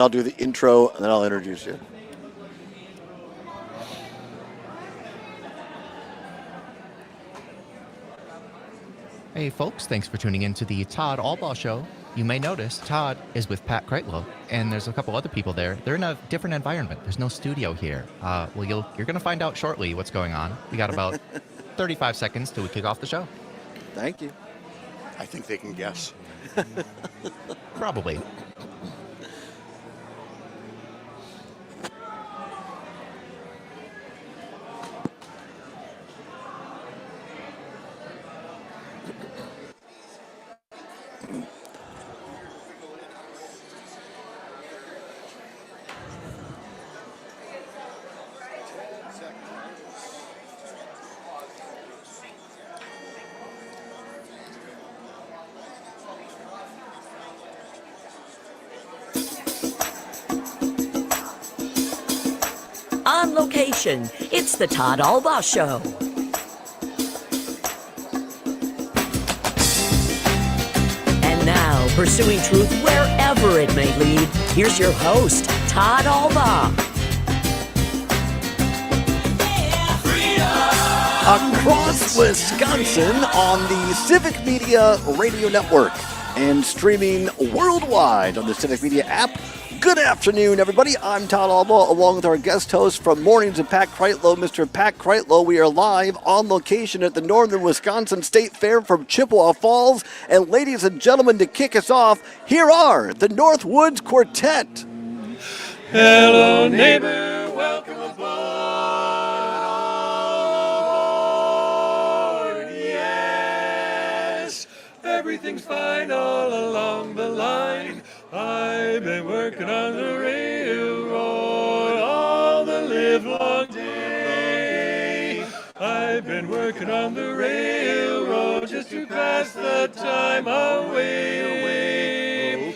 I'll do the intro, and then I'll introduce you. Hey folks, thanks for tuning in to the Todd Allbaugh Show. You may notice Todd is with Pat Kreitlow, and there's a couple other people there. They're in a different environment. There's no studio here. You're going to find out shortly what's going on. We got about 35 seconds till we kick off the show. Thank you. I think they can guess. Probably. On location, it's the Todd Allbaugh Show. And now, pursuing truth wherever it may lead, here's your host, Todd Allbaugh. Across Wisconsin on the Civic Media Radio Network and streaming worldwide on the Civic Media app. Good afternoon, everybody. I'm Todd Allbaugh, along with our guest host from Mornings of Pat Kreitlow, Mr. Pat Kreitlow. We are live on location at the Northern Wisconsin State Fair from Chippewa Falls. And ladies and gentlemen, to kick us off, here are the Northwoods Quartet. Hello, neighbor, welcome aboard. Yes, everything's fine all along the line. I've been working on the railroad all the livelong day. I've been working on the railroad just to pass the time away.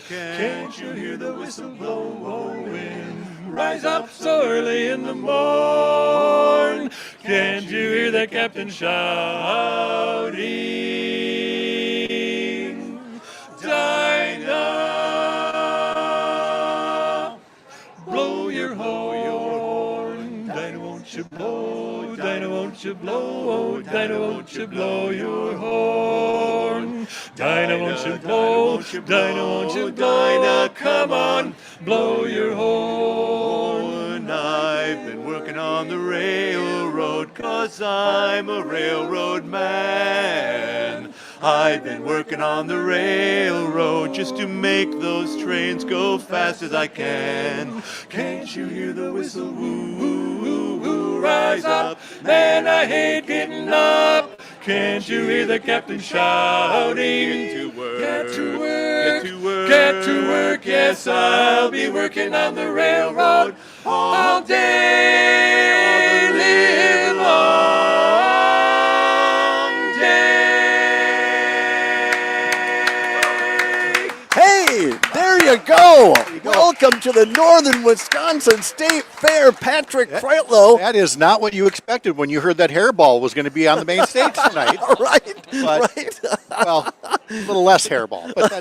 Can't you hear the whistle blowing? Rise up so early in the morn. Can't you hear the captain shouting? Dinah, blow your horn. Dinah, won't you blow? Dinah, won't you blow? Dinah, won't you blow your horn? Dinah, won't you blow? Dinah, won't you blow? Dinah, come on, blow your horn. I've been working on the railroad 'cause I'm a railroad man. I've been working on the railroad just to make those trains go fast as I can. Can't you hear the whistle? Woo, woo, woo, woo. Rise up, man, I hate getting up. Can't you hear the captain shouting? Get to work, Get to work, get to work, get to work. Yes, I'll be working on the railroad all day, live long day. Hey, there you go. Welcome to the Northern Wisconsin State Fair, Patrick Kreitlow. That is not what you expected when you heard that hairball was going to be on the main stage tonight. Right, But, right. Well, a little less hairball, but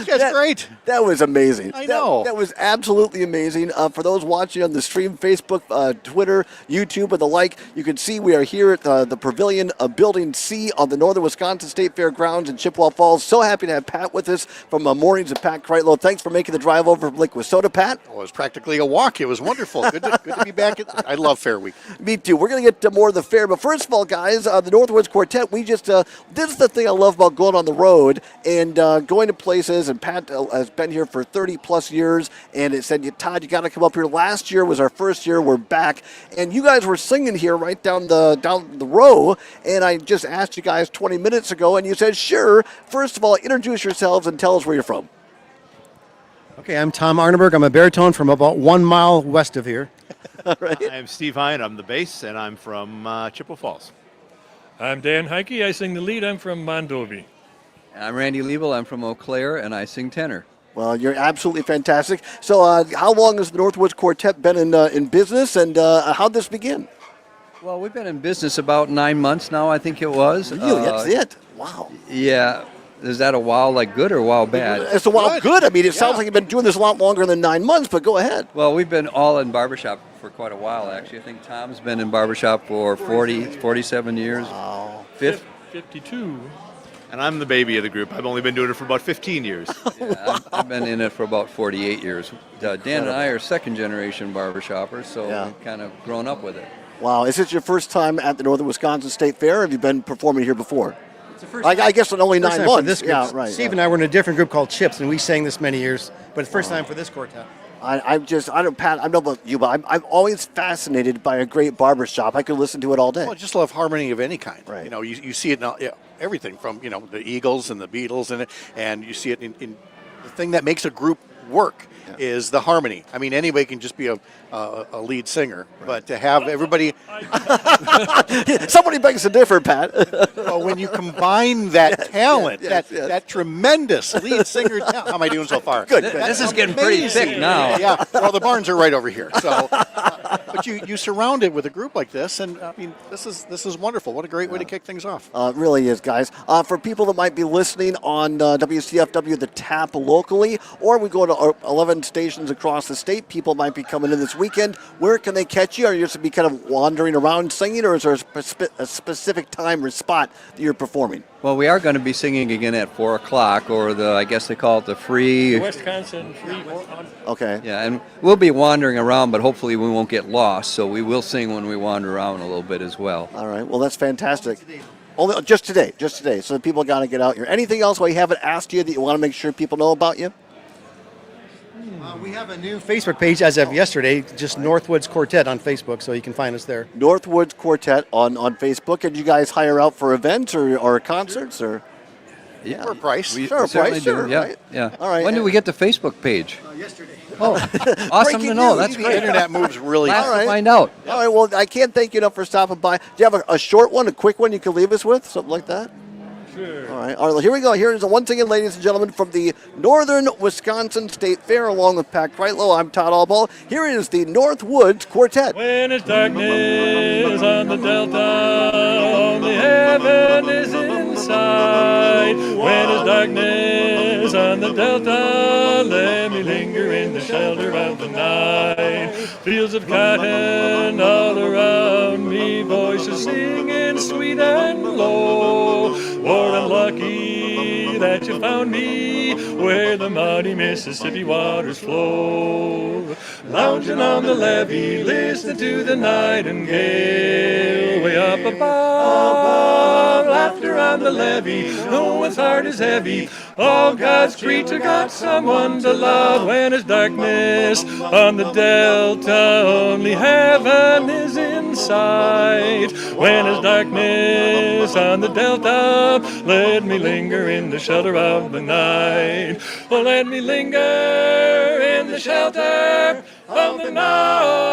that's great. That was amazing. I know. That was absolutely amazing. For those watching on the stream, Facebook, Twitter, YouTube, and the like, you can see we are here at the Pavilion of Building C on the Northern Wisconsin State Fair grounds in Chippewa Falls. So happy to have Pat with us from Mornings of Pat Kreitlow. Thanks for making the drive over from Lake Wissota, Pat. Well, it was practically a walk. It was wonderful. Good to be back. I love Fair Week. Me too. We're going to get to more of the fair. But first of all, guys, the Northwoods Quartet, we just, this is the thing I love about going on the road and going to places. And Pat has been here for 30 plus years. And it said, Todd, you got to come up here. Last year was our first year. We're back. And you guys were singing here right down the row. And I just asked you guys 20 minutes ago. And you said, sure. First of all, introduce yourselves and tell us where you're from. Okay, I'm Tom Arneberg. I'm a baritone from about 1 mile west of here. All right. I'm Steve Hine. I'm the bass, and I'm from Chippewa Falls. I'm Dan Heike. I sing the lead. I'm from Mondovi. I'm Randy Liebel. I'm from Eau Claire, and I sing tenor. Well, you're absolutely fantastic. So how long has the Northwoods Quartet been in business, and how'd this begin? Well, we've been in business about 9 months now, I think it was. Really? That's it? Wow. Yeah. Is that a wow like good or wow bad? It's a while good. I mean, it sounds like you've been doing this a lot longer than 9 months, but go ahead. Well, we've been all in barbershop for quite a while, actually. I think Tom's been in barbershop for 47 years. Wow. 52. And I'm the baby of the group. I've only been doing it for about 15 years. Yeah, I've been in it for about 48 years. Dan and I are second generation barbershoppers, so we've kind of grown up with it. Wow. Is this your first time at the Northern Wisconsin State Fair? Or have you been performing here before? It's the first I guess in only first 9 time for months. this group. Yeah, right. Steve and I were in a different group called Chips, and we sang this many years, but it's first time for this quartet. I don't, Pat, I don't know about you, but I'm always fascinated by a great barbershop. I could listen to it all day. Well, I just love harmony of any kind. Right. You know, you see it in everything from, the Eagles and the Beatles and you see it in the thing that makes a group work is the harmony. I mean, anybody can just be a lead singer, but to have everybody... Somebody begs to differ, Pat. Well, when you combine that talent, that tremendous lead singer talent... How am I doing so far? Good. This is getting pretty thick now. Yeah, well, the barns are right over here. So, but you surround it with a group like this, and I mean, this is wonderful. What a great way to kick things off. It really is, guys. For people that might be listening on WCFW, the Tap locally, or we go to 11 stations across the state, people might be coming in this weekend. Where can they catch you? Are you just be kind of wandering around singing, or is there a specific time or spot that you're performing? Well, we are going to be singing again at 4 o'clock, or I guess they call it the free... Wisconsin free. Okay. Yeah, and we'll be wandering around, but hopefully we won't get lost, so we will sing when we wander around a little bit as well. All right. Well, that's fantastic. Only just today. So people got to get out here. Anything else we haven't asked you that you want to make sure people know about you? We have a new Facebook page as of yesterday, just Northwoods Quartet on Facebook, so you can find us there. Northwoods Quartet on Facebook. And you guys hire out for events or concerts or? Yeah, For a price. we Sure, certainly price, do. sure, Yeah, right. yeah. All right. When did we get the Facebook page? Yesterday. Oh, awesome Breaking to know. news. That's The great. internet moves really Glad fast. All right. to find out. All right. Well, I can't thank you enough for stopping by. Do you have a short one, a quick one you can leave us with? Something like that? Sure. All right. Here we go. Here is once again, ladies and gentlemen, from the Northern Wisconsin State Fair, along with Pat Kreitlow. I'm Todd Allbaugh. Here is the Northwoods Quartet. When it's darkness on the delta, only heaven is in sight. When it's darkness on the delta, let me linger in the shelter of the night. Fields of cotton all around me, voices singing sweet and low. Lord, I'm lucky that you found me where the mighty Mississippi waters flow. Lounging on the levee, listening to the nightingale. Way up above, laughter on the levee. No one's heart is heavy. All God's creature got someone to love. When it's darkness on the delta, only heaven is in sight. When it's darkness on the delta, let me linger in the shelter of the night. Oh, let me linger in the shelter of the night.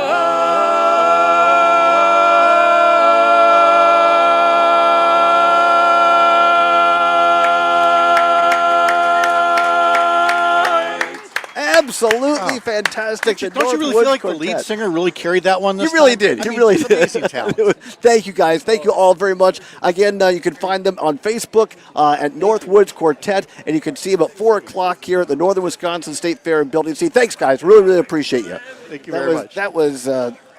Absolutely fantastic. Don't you really feel like the lead singer really carried that one this You really time? did. I You mean, really it's did. amazing talent. Thank you, guys. Thank you all very much. Again, you can find them on Facebook at Northwoods Quartet, and you can see them at 4 o'clock here at the Northern Wisconsin State Fair in Building C. Thanks, guys. Really, really appreciate you. Thank you very much. That was.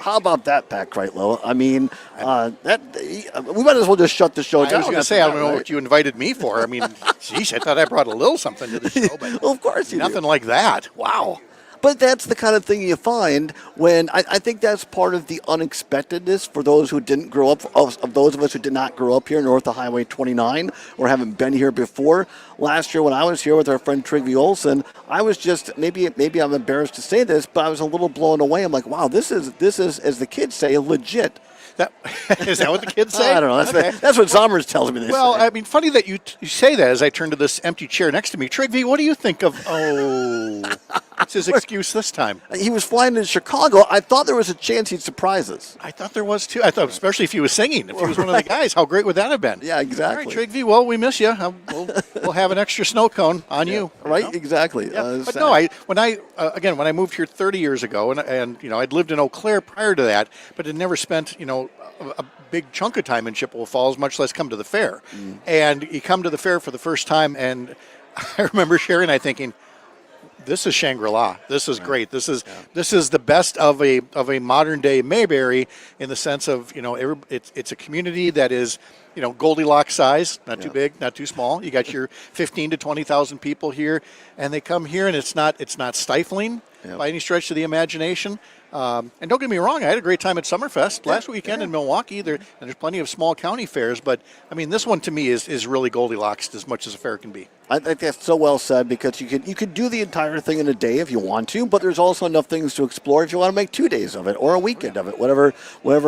How about that, Pat Kreitlow? I mean, we might as well just shut the show down. I was going to say, I don't know right? what you invited me for. I mean, geez, I thought I brought a little something to the show, but Well, of course you do. nothing like that. Wow. But that's the kind of thing you find when I think that's part of the unexpectedness for those who didn't grow up, of those of us who did not grow up here north of Highway 29 or haven't been here before. Last year when I was here with our friend Trygve Olsen, I was just, maybe I'm embarrassed to say this, but I was a little blown away. I'm like, wow, this is, as the kids say, legit. Is that what the kids say? I don't know. That's what Zommers tells me. Well, I mean, funny that you say that as I turn to this empty chair next to me. Trygve, what do you think of, what's his excuse this time? He was flying to Chicago. I thought there was a chance he'd surprise us. I thought there was, too. I thought, especially if he was singing. If he was one of the guys, how great would that have been? Yeah, exactly. All right, Trygve, well, we miss you. We'll have an extra snow cone on you. Right, You know? exactly. Yeah. But no, when I moved here 30 years ago, and I'd lived in Eau Claire prior to that, but had never spent, a big chunk of time in Chippewa Falls, much less come to the fair. And you come to the fair for the first time, and I remember Sherry and I thinking, this is Shangri-La. This is great. This is the best of a modern day Mayberry in the sense of, it's a community that is, Goldilocks size, not too big, not too small. You got your 15 to 20,000 people here, and they come here, and it's not stifling by any stretch of the imagination. And don't get me wrong, I had a great time at Summerfest last weekend in Milwaukee. There's plenty of small county fairs, but I mean, this one to me is really Goldilocks as much as a fair can be. I think that's so well said, because you could do the entire thing in a day if you want to, but there's also enough things to explore if you want to make 2 days of it or a weekend of it, whatever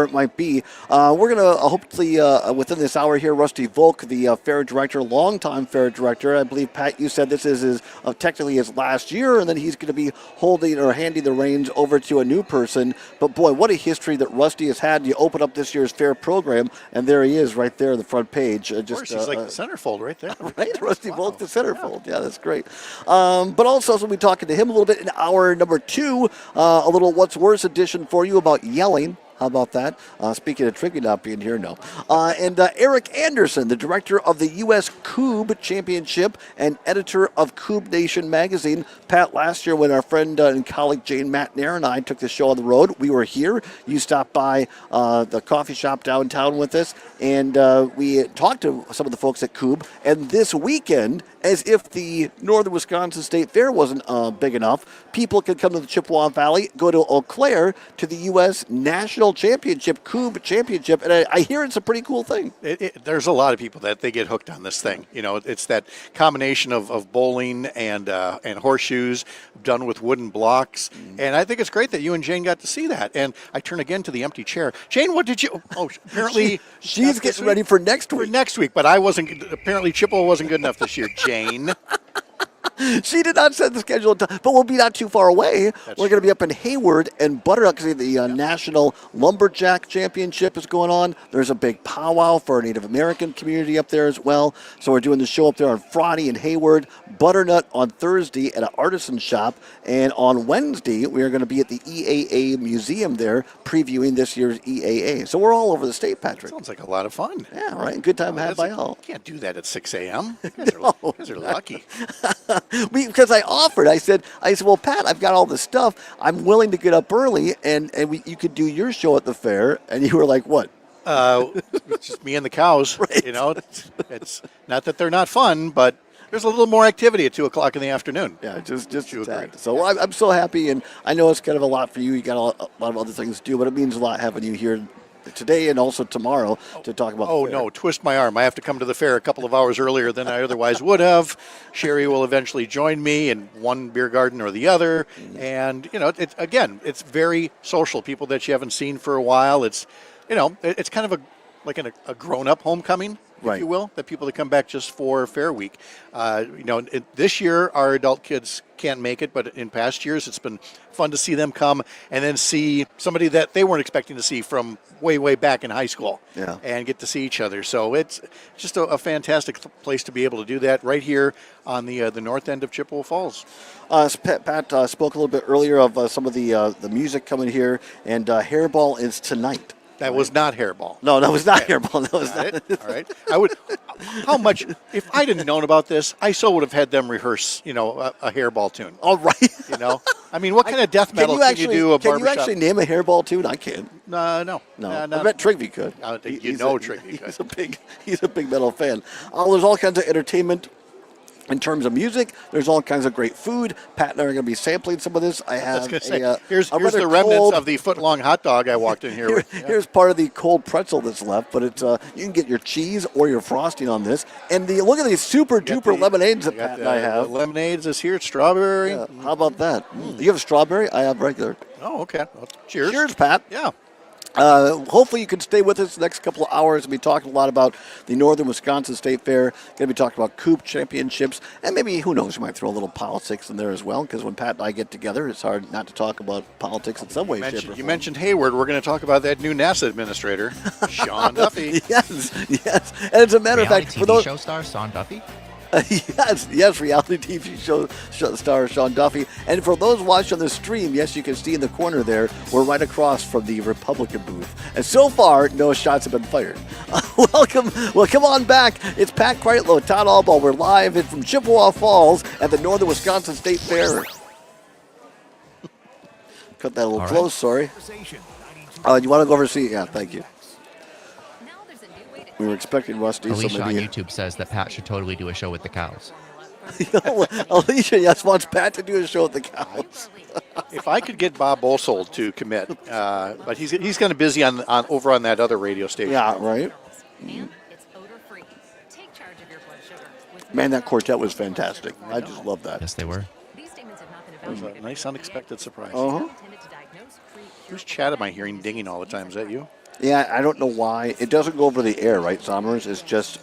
it might be. We're going to hopefully within this hour here, Rusty Volk, the fair director, longtime fair director. I believe, Pat, you said this is technically his last year, and then he's going to be holding or handing the reins over to a new person. But boy, what a history that Rusty has had. You open up this year's fair program, and there he is right there on the front page. Of course, he's like the centerfold right there. Right, Rusty Volk, the centerfold. Yeah, that's great. But also, we'll be talking to him a little bit in hour number 2, a little What's Worse edition for you about yelling. How about that? Speaking of Triggy not being here, no. And Eric Anderson, the director of the U.S. Coob Championship and editor of Coob Nation magazine. Pat, last year when our friend and colleague Jane Matnair and I took the show on the road, we were here. You stopped by the coffee shop downtown with us, and we talked to some of the folks at Coob. And this weekend, as if the Northern Wisconsin State Fair wasn't big enough, people can come to the Chippewa Valley, go to Eau Claire to the U.S. National Championship, Coob Championship, and I hear it's a pretty cool thing. There's a lot of people that they get hooked on this thing. It's that combination of bowling and horseshoes done with wooden blocks, and I think it's great that you and Jane got to see that. And I turn again to the empty chair. Jane, what did you? Oh, apparently she's getting ready for next week. For next week, but I wasn't. Apparently, Chippewa wasn't good enough this year. Jane. She did not set the schedule, but we'll be not too far away. We're going to be up in Hayward and Butternuts because the National Lumberjack Championship is going on. There's a big powwow for our Native American community up there as well. So we're doing the show up there on Friday in Hayward, Butternut on Thursday at an artisan shop, and on Wednesday we are going to be at the EAA Museum there previewing this year's EAA. So we're all over the state, Patrick. Sounds like a lot of fun. Yeah, right. Good time had by all. You can't do that at 6 a.m. You guys are lucky. Because I offered, I said, well, Pat, I've got all this stuff. I'm willing to get up early, and you could do your show at the fair. And you were like, what? It's just me and the cows. Right. It's not that they're not fun, but there's a little more activity at 2 o'clock in the afternoon. Yeah, just that. So I'm so happy, and I know it's kind of a lot for you. You got a lot of other things to do, but it means a lot having you here today and also tomorrow to talk about the fair. No, twist my arm. I have to come to the fair a couple of hours earlier than I otherwise would have. Sherry will eventually join me in one beer garden or the other. And, it's very social. People that you haven't seen for a while. It's, it's kind of a grown-up homecoming, if you will, that people that come back just for Fair Week. This year our adult kids can't make it, but in past years it's been fun to see them come and then see somebody that they weren't expecting to see from way back in high school and get to see each other. So it's just a fantastic place to be able to do that right here on the north end of Chippewa Falls. Pat spoke a little bit earlier of some of the music coming here, and Hairball is tonight. That was not Hairball. No, that was not Hairball. That was not. All right. I would. How much? If I didn't known about this, I so would have had them rehearse, a Hairball tune. All right. I mean, what kind of death metal can you do? Can you actually name a Hairball tune? I can't. No. I bet Trigby could. Trigby could. He's a big metal fan. There's all kinds of entertainment. In terms of music, there's all kinds of great food. Pat and I are going to be sampling some of this. Here's the remnants of the foot-long hot dog I walked in here with. Here's part of the cold pretzel that's left, but it's you can get your cheese or your frosting on this. And look at these super-duper lemonades that Pat and I have. The lemonades is here, strawberry. Yeah, how about that? You have strawberry? I have regular. Oh, okay. Well, cheers. Cheers, Pat. Yeah. Hopefully you can stay with us the next couple of hours. We'll be talking a lot about the Northern Wisconsin State Fair. Going to be talking about Coob Championships, and maybe, who knows, we might throw a little politics in there as well, because when Pat and I get together, it's hard not to talk about politics in some way, shape, or form. You mentioned Hayward. We're going to talk about that new NASA administrator, Sean Duffy. Yes. And as a matter of fact, for those show star Sean Duffy. Yes, reality TV show star Sean Duffy. And for those watching on the stream, yes, you can see in the corner there, we're right across from the Republican booth. And so far, no shots have been fired. Welcome. Well, come on back. It's Pat Kreitlow, Todd Allbaugh. We're live from Chippewa Falls at the Northern Wisconsin State Fair. Cut that a little close, sorry. You want to go over and see? Yeah, thank you. We were expecting Rusty. Alicia so on maybe YouTube says that Pat should totally do a show with the cows. Alicia, yes, wants Pat to do a show with the cows. If I could get Bob Bosold to commit, but he's kind of busy on over on that other radio station. Yeah, right. Man, that quartet was fantastic. I just love that. Yes, they were. It was a nice unexpected surprise. Uh-huh. Whose chat am I hearing dinging all the time? Is that you? Yeah, I don't know why. It doesn't go over the air, right, Sommers? It's just...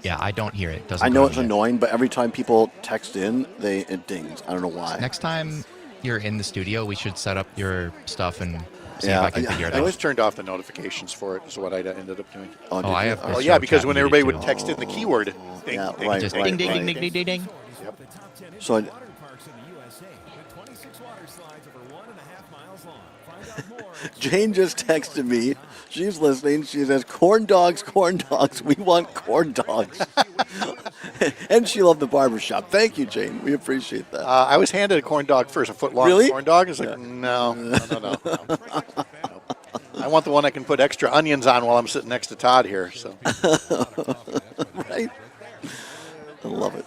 Yeah, I don't hear it. Doesn't I know go it's anywhere. annoying, but every time people text in, it dings. I don't know why. Next time you're in the studio, we should set up your stuff and see Yeah, if I can yeah. figure it I out. always turned off the notifications for it, is what I ended up doing. Oh, did I you? have Oh, this yeah, show because chat when muted everybody too. would text in the keyword, ding, Yeah, ding, right, Just right, ding, ding, right. ding, ding, ding, ding. Yep. So Jane just texted me. She's listening. She says, corn dogs, we want corn dogs. And she loved the barbershop. Thank you, Jane. We appreciate that. I was handed a corn dog first, a foot long Really? corn dog. It's like, no. I want the one I can put extra onions on while I'm sitting next to Todd here. So. Right? I love it.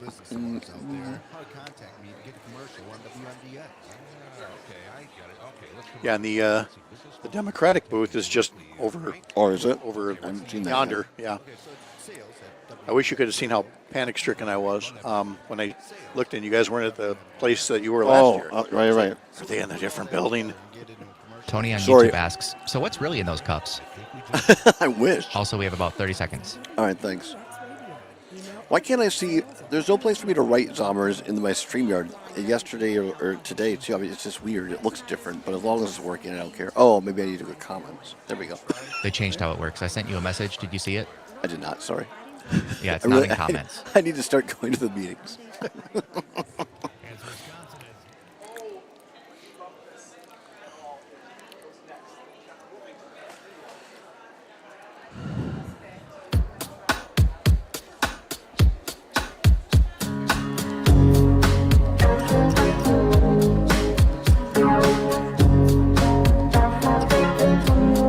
Business owners out there how to contact me to get a commercial on WMDX. Okay, I get it. Okay, let's Yeah, and the Democratic booth is just over. Or is it? Over I haven't seen that yonder. Yeah. I wish you could have seen how panic-stricken I was when I looked in. You guys weren't at the place that you were last year. Right. Are they in a different building? Tony on Sorry. YouTube asks, so what's really in those cups? I wish. Also, we have about 30 seconds. All right, thanks. Why can't I see? There's no place for me to write Zommers in my StreamYard yesterday or today, too. I mean, it's just weird. It looks different, but as long as it's working, I don't care. Oh, maybe I need to go to comments. There we go. They changed how it works. I sent you a message. Did you see it? I did not, sorry. Yeah, it's I not really- in comments. I need to start going to the meetings.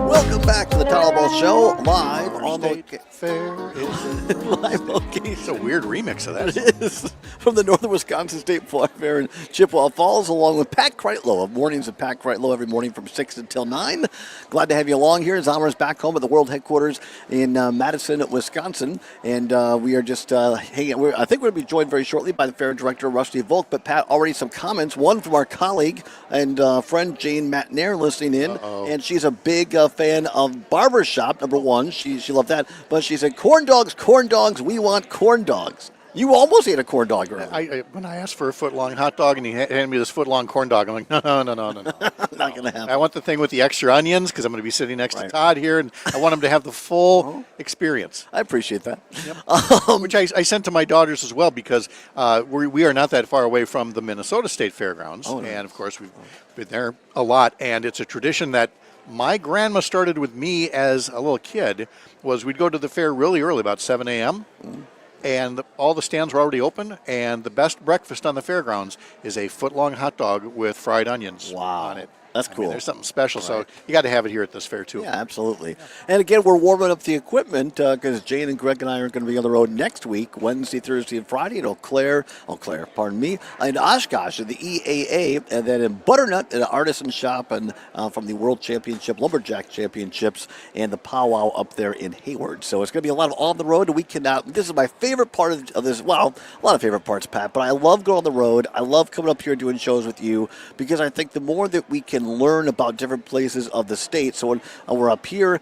Welcome back to the Todd Allbaugh Show, live on the Fair. live location. It's a weird remix of that. It is from the Northern Wisconsin State Fair in Chippewa Falls, along with Pat Kreitlow of Mornings with Pat Kreitlow every morning from 6 until 9. Glad to have you along here. Zommer's back home at the world headquarters in Madison, Wisconsin, and we are just hanging out. I think we're going to be joined very shortly by the fair director, Rusty Volk, but Pat, already some comments. One from our colleague and friend Jane Matnair listening in, and she's a big fan of Barbershop, number one. She loved that, but she said, corn dogs, we want corn dogs. You almost ate a corn dog earlier. When I asked for a foot-long hot dog and he handed me this foot-long corn dog, I'm like, no. Not going to happen. I want the thing with the extra onions because I'm going to be sitting next to Todd here, and I want him to have the full experience. I appreciate that. Which I sent to my daughters as well because we are not that far away from the Minnesota State Fairgrounds. Oh, nice. And, of course, we've been there a lot. And it's a tradition that my grandma started with me as a little kid. Was we'd go to the fair really early, about 7 a.m., and all the stands were already open, and the best breakfast on the fairgrounds is a foot-long hot dog with fried onions on it. That's I cool. mean, there's something special, so you got to have it here at this fair, too. Yeah, absolutely. And again, we're warming up the equipment because Jane and Greg and I are going to be on the road next week, Wednesday, Thursday, and Friday at in Oshkosh at the EAA, and then in Butternut at an artisan shop and from the World Championship, Lumberjack Championships, and the powwow up there in Hayward. So it's going to be a lot of on the road. We cannot. This is my favorite part of this. Well, a lot of favorite parts, Pat, but I love going on the road. I love coming up here and doing shows with you because I think the more that we can and learn about different places of the state. So when we're up here,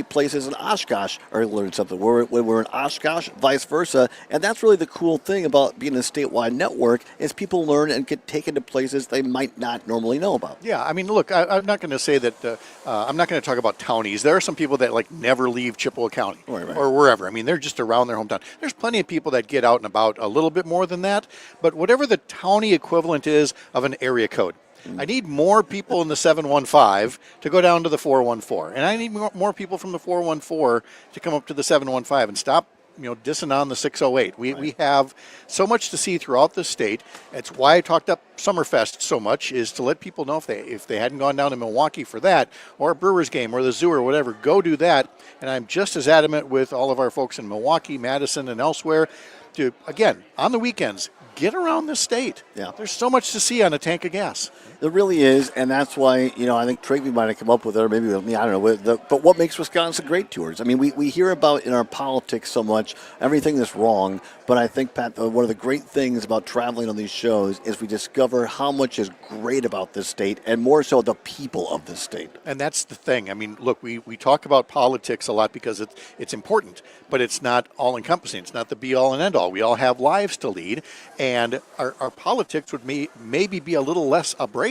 places in Oshkosh are learning something. When we're in Oshkosh, vice versa. And that's really the cool thing about being a statewide network is people learn and get taken to places they might not normally know about. Yeah, I mean, look, I'm not going to say that. I'm not going to talk about townies. There are some people that never leave Chippewa County or wherever. I mean, they're just around their hometown. There's plenty of people that get out and about a little bit more than that. But whatever the townie equivalent is of an area code, I need more people in the 715 to go down to the 414, and I need more people from the 414 to come up to the 715 and stop dissing on the 608. We have so much to see throughout the state. That's why I talked up Summerfest so much, is to let people know if they hadn't gone down to Milwaukee for that, or a Brewers game, or the zoo, or whatever, go do that. And I'm just as adamant with all of our folks in Milwaukee, Madison, and elsewhere to, again, on the weekends, get around the state. Yeah. There's so much to see on a tank of gas. There really is, and that's why, I think Travey might have come up with it, or maybe with me, I don't know. But what makes Wisconsin great to us? I mean, we hear about in our politics so much, everything that's wrong, but I think, Pat, one of the great things about traveling on these shows is we discover how much is great about this state, and more so the people of this state. And that's the thing. I mean, look, we talk about politics a lot because it's important, but it's not all-encompassing. It's not the be-all and end-all. We all have lives to lead, and our politics would maybe be a little less abrasive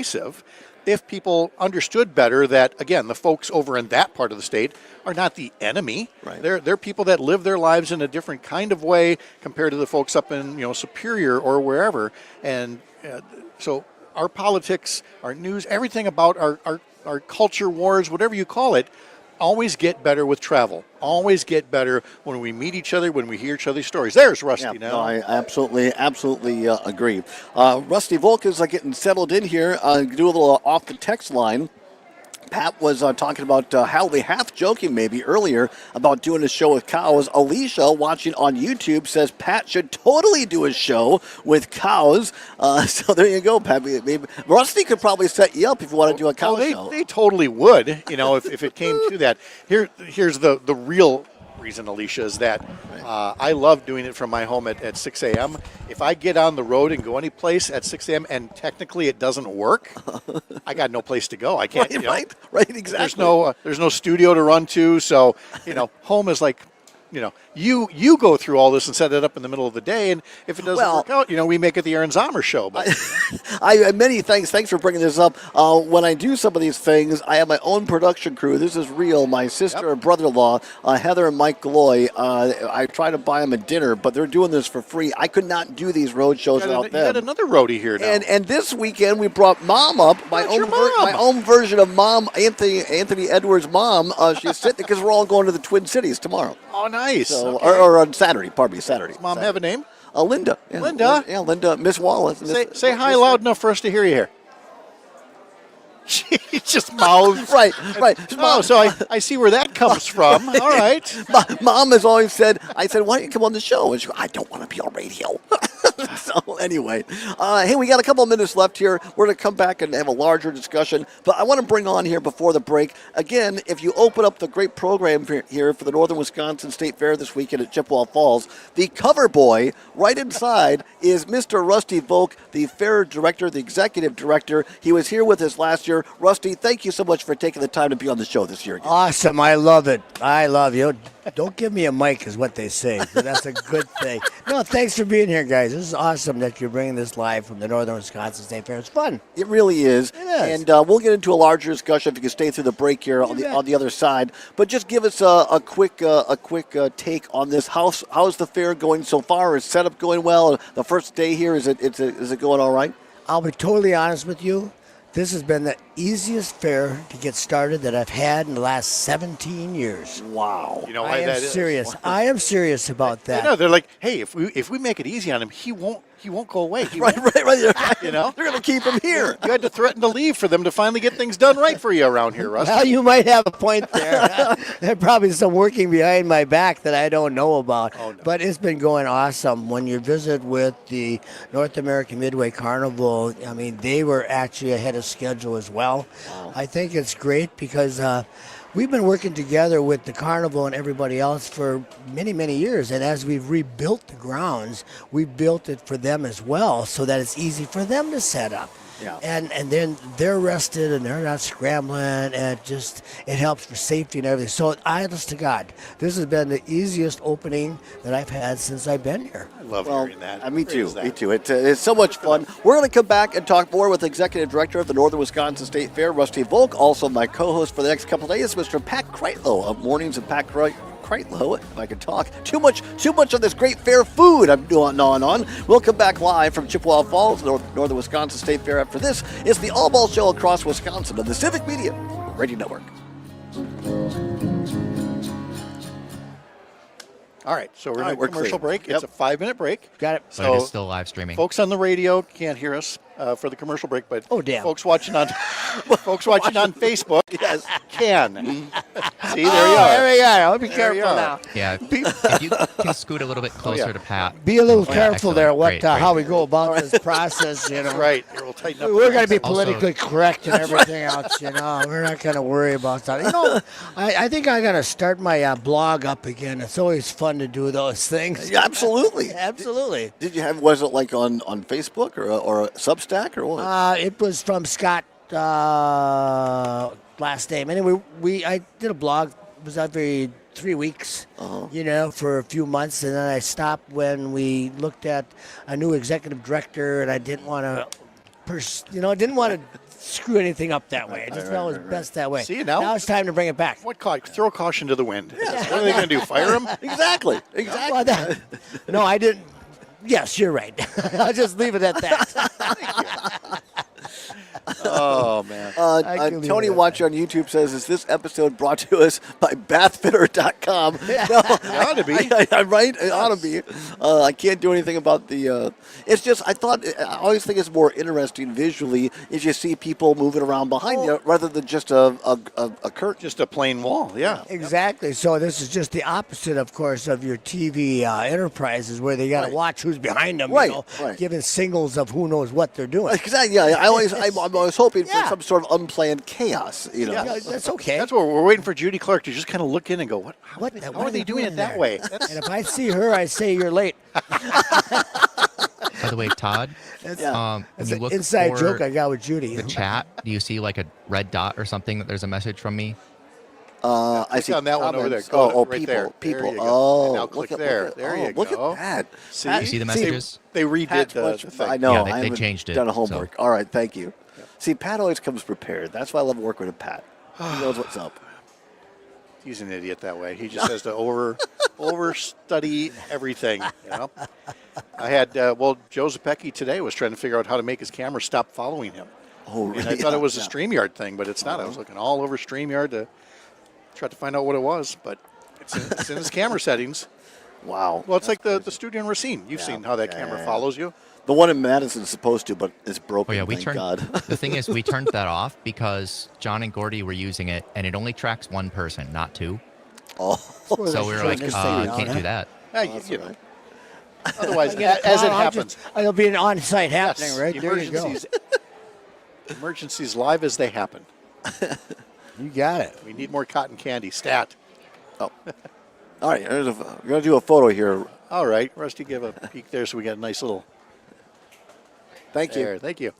if people understood better that, again, the folks over in that part of the state are not the enemy. Right. They're people that live their lives in a different kind of way compared to the folks up in Superior or wherever. And so our politics, our news, everything about our culture wars, whatever you call it, always get better with travel. Always get better when we meet each other, when we hear each other's stories. There's Rusty now. No, I absolutely agree. Rusty Volk is getting settled in here. Do a little off the text line. Pat was talking about half joking maybe earlier about doing a show with cows. Alicia, watching on YouTube, says Pat should totally do a show with cows. So there you go, Pat. Maybe Rusty could probably set you up if you want to do a cow show. They totally would, if it came to that. Here's the real reason, Alicia, is that I love doing it from my home at 6 a.m. If I get on the road and go any place at 6 a.m. and technically it doesn't work, I got no place to go. I can't. Right, exactly. There's no studio to run to, so home is like. You go through all this and set it up in the middle of the day, and if it doesn't work out, we make it the Aaron Zomer show. But many thanks for bringing this up. When I do some of these things, I have my own production crew. This is real. My sister and brother-in-law, Heather and Mike Galloy. I try to buy them a dinner, but they're doing this for free. I could not do these road shows without them. You got another roadie here now. And this weekend we brought Mom up, my own version of Mom, Anthony Edwards' mom. She's sitting because we're all going to the Twin Cities tomorrow. Oh, nice. So, or on Saturday, pardon me, Saturday. Does Mom have a name? Linda. Yeah, Linda? Yeah, Linda, Miss Wallace. Say hi loud enough for us to hear you here. She just mouths. Right. Oh, so I see where that comes from. All right. Mom has always said, I said, why don't you come on the show? And she goes, I don't want to be on radio. So anyway, hey, we got a couple of minutes left here. We're going to come back and have a larger discussion. But I want to bring on here before the break, again, if you open up the great program here for the Northern Wisconsin State Fair this weekend at Chippewa Falls, the cover boy right inside is Mr. Rusty Volk, the fair director, the executive director. He was here with us last year. Rusty, thank you so much for taking the time to be on the show this year again. Awesome. I love it. I love you. Don't give me a mic is what they say. But that's a good thing. No, thanks for being here, guys. This is awesome that you're bringing this live from the Northern Wisconsin State Fair. It's fun. It really is. It is. And we'll get into a larger discussion if you can stay through the break here on the other side. But just give us a quick take on this. How's the fair going so far? Is setup going well? The first day here, is it going all right? I'll be totally honest with you. This has been the easiest fair to get started that I've had in the last 17 years. Wow. You know why that is? Serious. I am serious about that. No, they're like, hey, if we make it easy on him, he won't go away. Right. You know? They're going to keep him here. You had to threaten to leave for them to finally get things done right for you around here, Russ. Well, you might have a point there. There's probably some working behind my back that I don't know about. Oh, no. But it's been going awesome. When you visit with the North American Midway Carnival, I mean, they were actually ahead of schedule as well. Wow. I think it's great because we've been working together with the carnival and everybody else for many, many years. And as we've rebuilt the grounds, we've built it for them as well so that it's easy for them to set up. Yeah. And then they're rested and they're not scrambling, and it helps for safety and everything. So, honest to God, this has been the easiest opening that I've had since I've been here. I love hearing that. Me Great too. is that. Me too. It's so much fun. We're going to come back and talk more with Executive Director of the Northern Wisconsin State Fair, Rusty Volk. Also, my co-host for the next couple of days, Mr. Pat Kreitlow of Mornings of Pat Kreitlow, if I could talk. Too much of this great fair food I'm gnawing on. We'll come back live from Chippewa Falls, Northern Wisconsin State Fair. After this, it's the Allbaugh Show across Wisconsin on the Civic Media Radio Network. All right, so we're in a we're commercial clear. break. It's a 5-minute break. Got it. But So it is still live streaming. folks on the radio can't hear us for the commercial break, but Oh, damn. folks watching on Facebook Yes. can. See, there you Oh, are. there we go. I'll be There you careful are. now. Yeah, if you can scoot a little bit closer yeah. to Pat. Be a little Yeah, careful excellent. there Great, how great. we go about this process, you know. That's right. Here, we'll tighten up. We're going to be Also- politically correct and everything else, you know. We're not going to worry about that. You know, I think I got to start my blog up again. It's always fun to do those things. Yeah, absolutely. Absolutely. Did you have? Was it like on Facebook or a Substack or what? It was from Scott last name. Anyway, I did a blog. It was every 3 weeks, you know, for a few months, and then I stopped when we looked at a new executive director, and I didn't want to, screw anything up that way. I just felt it was best that way. See, now- now it's time to bring it back. Throw caution to the wind. What are they going to do? Fire him? Exactly. Well, no, I didn't. Yes, you're right. I'll just leave it at that. Oh, man. I can leave Tony it at Watcher on YouTube says, "Is this episode brought to us by bathfitter.com?" No, It ought to be. I'm right. It ought to be. I can't do anything about the. It's just I always think it's more interesting visually if you see people moving around behind you rather than just a curtain. Just a plain wall, yeah. Exactly. So this is just the opposite, of course, of your TV enterprises where they got to Right. watch who's behind them, Right, you know, right. giving signals of who knows what they're doing. Exactly. Yeah. I'm always hoping for Yeah. some sort of unplanned chaos. You know. Yeah, that's okay. That's what we're waiting for Judy Clark to just kind of look in and go, how What are they doing it that there? way? And if I see her, I say you're late. By the way, Todd, when That's you an look inside for joke I got with Judy. the chat, do you see like a red dot or something that there's a message from me? I see on that one over there. comments. Go Right there. There people. you go. Oh, And now click there. There you look go. at that. See? You see the messages? They redid Pat's the much- thing. I know. Yeah, I they haven't changed it, Done a homework. so. All right, thank you. See, Pat always comes prepared. That's why I love working with Pat. He knows what's up. He's an idiot that way. He just has to overstudy everything. You know. I had Joe Zapecki today was trying to figure out how to make his camera stop following him. Oh, And really? I thought it was a Yeah. StreamYard thing, but it's not. I was looking all over StreamYard to try to find out what it was, but it's in his camera settings. Wow. Well, it's like the studio in Racine. You've seen how that camera follows you. The one in Madison's supposed to, but it's broken. Oh yeah, we thank turned. God. The thing is, we turned that off because John and Gordy were using it, and it only tracks one person, not two. Oh, So we were like, can't do that. You know. Otherwise, as it happens. It'll be an on-site happening, Yes, right? There you go. Emergencies live as they happen. You got it. We need more cotton candy. Stat. Oh. All right, we're going to do a photo here. All right, Rusty, give a peek there so we got a nice little. Thank you. There, thank you.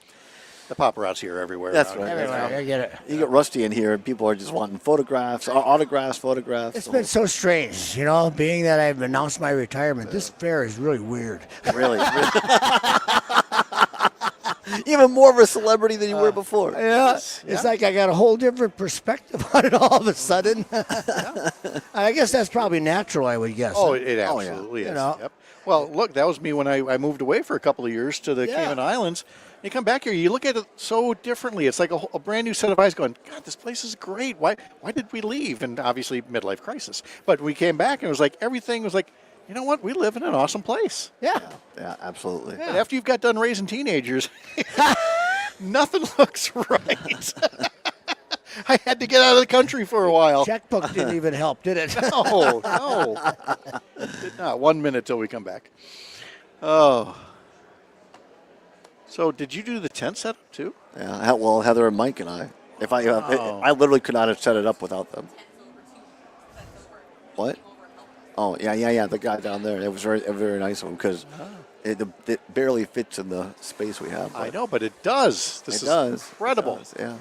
The paparazzi are everywhere. That's around right. here. Everywhere, I get it. You get Rusty in here, and people are just wanting photographs, autographs, photographs. It's been so strange, you know, being that I've announced my retirement. This fair is really weird. Really. Even more of a celebrity than you were before. Yeah, it's like I got a whole different perspective on it all of a sudden. I guess that's probably natural, I would guess. Oh, it absolutely is. You know. Yep. Well, look, that was me when I moved away for a couple of years to the Cayman Islands. You come back here, you look at it so differently. It's like a brand new set of eyes going, God, this place is great. Why did we leave? And obviously, midlife crisis. But we came back, and it was like everything was like, you know what? We live in an awesome place. Yeah. Yeah, absolutely. And after you've got done raising teenagers, nothing looks right. I had to get out of the country for a while. Checkbook didn't even help, did it? No. Did not. 1 minute till we come back. Oh. So did you do the tent setup too? Yeah, well, Heather and Mike and I. I literally could not have set it up without them. What? Oh, yeah. The guy down there. It was very, very nice of him because it barely fits in the space we have. I know, but it does. This is incredible. It does, yeah.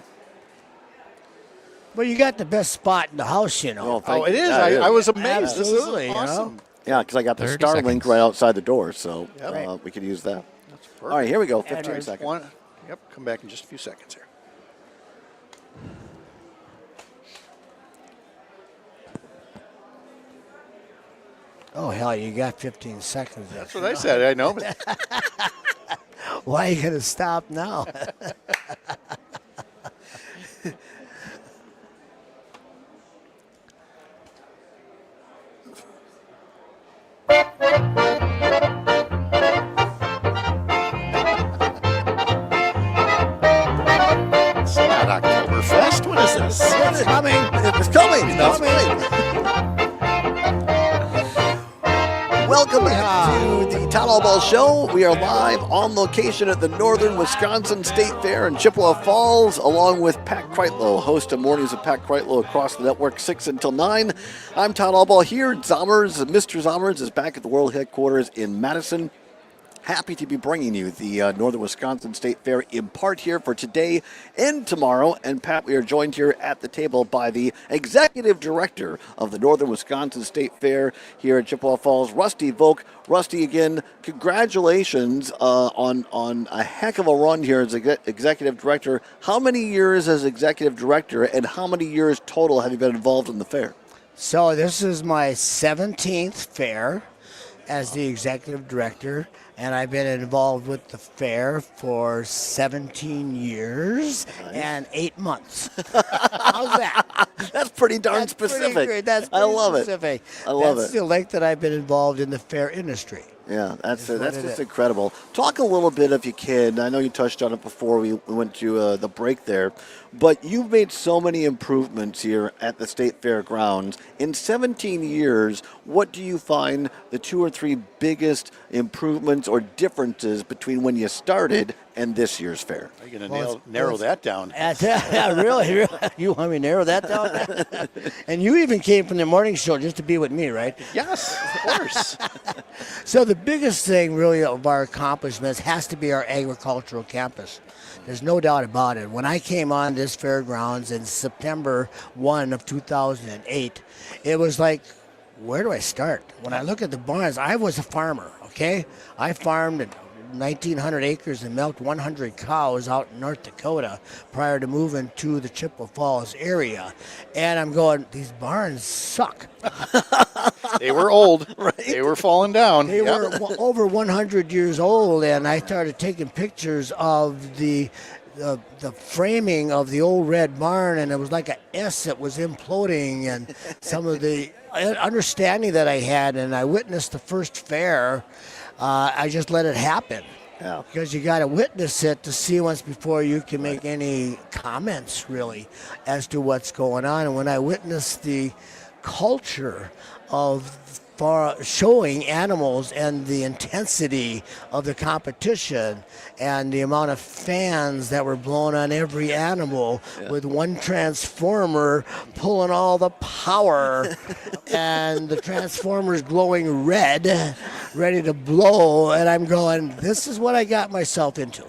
Well, you got the best spot in the house, you know. Well, it is. Yeah, I was amazed. Absolutely, This is awesome. Yeah, because I got the 30 Starlink seconds. right outside the door, so Yep. we could use that. That's perfect. All right, here we go. And 15 there's seconds. Yep, come back in just a few seconds here. Oh, hell, you got 15 seconds. That's what I said. I know. But Why are you going to stop now? it's not Oktoberfest. What is this? It's coming. It's coming. That's right. Welcome back to the Todd Allbaugh Show. We are live on location at the Northern Wisconsin State Fair in Chippewa Falls, along with Pat Kreitlow, host of Mornings with Pat Kreitlow across the network, 6 until 9. I'm Todd Allbaugh here. Mr. Zommers is back at the world headquarters in Madison. Happy to be bringing you the Northern Wisconsin State Fair in part here for today and tomorrow. And Pat, we are joined here at the table by the executive director of the Northern Wisconsin State Fair here at Chippewa Falls, Rusty Volk. Rusty, again, congratulations on a heck of a run here as executive director. How many years as executive director and how many years total have you been involved in the fair? So this is my 17th fair as the executive director, and I've been involved with the fair for 17 years and 8 months. How's that? That's pretty darn That's specific. Pretty great. That's I pretty love specific. it. I love That's it. the length that I've been involved in the fair industry. Yeah, that's what that's it just is. incredible. Talk a little bit, if you can. I know you touched on it before we went to the break there, but you've made so many improvements here at the State Fairgrounds. In 17 years, what do you find the 2 or 3 biggest improvements or differences between when you started and this year's fair? Are you going to narrow that down? Really? You want me to narrow that down? And you even came from the morning show just to be with me, right? Yes, of course. So the biggest thing really of our accomplishments has to be our agricultural campus. There's no doubt about it. When I came on this fairgrounds in September 1 of 2008, it was like, where do I start? When I look at the barns, I was a farmer, okay? I farmed 1,900 acres and milked 100 cows out in North Dakota prior to moving to the Chippewa Falls area. And I'm going, these barns suck. They were old. Right. They were falling down. They were over 100 years old, and I started taking pictures of the framing of the old red barn, and it was like a S that was imploding, and some of the understanding that I had, and I witnessed the first fair. I just let it happen. Yeah. Because you got to witness it to see once before you can make any comments, really, as to what's going on. And when I witnessed the culture of showing animals and the intensity of the competition and the amount of fans that were blown on every animal with one transformer pulling all the power and the transformers glowing red, ready to blow, and I'm going, this is what I got myself into.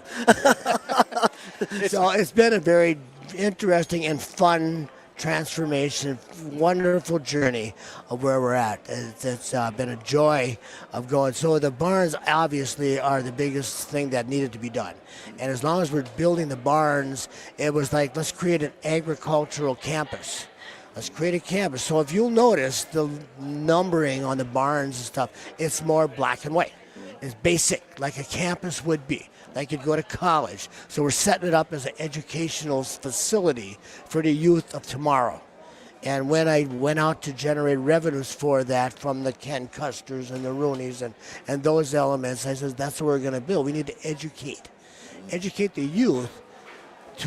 So it's been a very interesting and fun transformation, wonderful journey of where we're at. It's been a joy of going. So the barns obviously are the biggest thing that needed to be done. And as long as we're building the barns, it was like, let's create an agricultural campus. Let's create a campus. So if you'll notice the numbering on the barns and stuff, it's more black and white. It's basic, like a campus would be. Like you'd go to college. So we're setting it up as an educational facility for the youth of tomorrow. And when I went out to generate revenues for that from the Ken Custers and the Rooneys and those elements, I said, that's what we're going to build. We need to educate the youth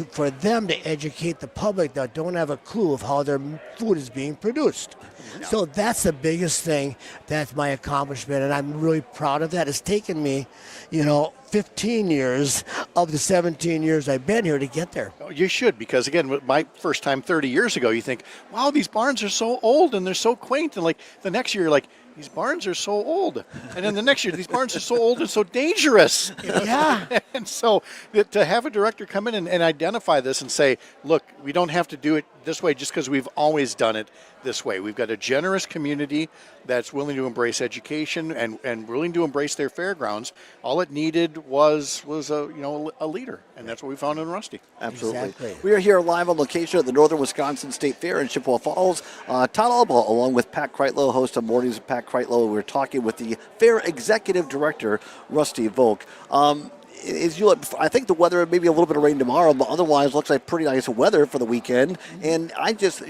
for them to educate the public that don't have a clue of how their food is being produced. No. So that's the biggest thing. That's my accomplishment, and I'm really proud of that. It's taken me, 15 years of the 17 years I've been here to get there. You should, because again, my first time 30 years ago, you think, wow, these barns are so old and they're so quaint. And like the next year, you're like, these barns are so old. And then the next year, these barns are so old and so dangerous. Yeah. And so to have a director come in and identify this and say, look, we don't have to do it this way just because we've always done it this way. We've got a generous community that's willing to embrace education and willing to embrace their fairgrounds. All it needed was a leader, and that's what we found in Rusty. Absolutely. Exactly. We are here live on location at the Northern Wisconsin State Fair in Chippewa Falls. Todd Allbaugh, along with Pat Kreitlow, host of Mornings with Pat Kreitlow. We're talking with the Fair Executive Director, Rusty Volk. I think the weather, maybe a little bit of rain tomorrow, but otherwise looks like pretty nice weather for the weekend. And I just,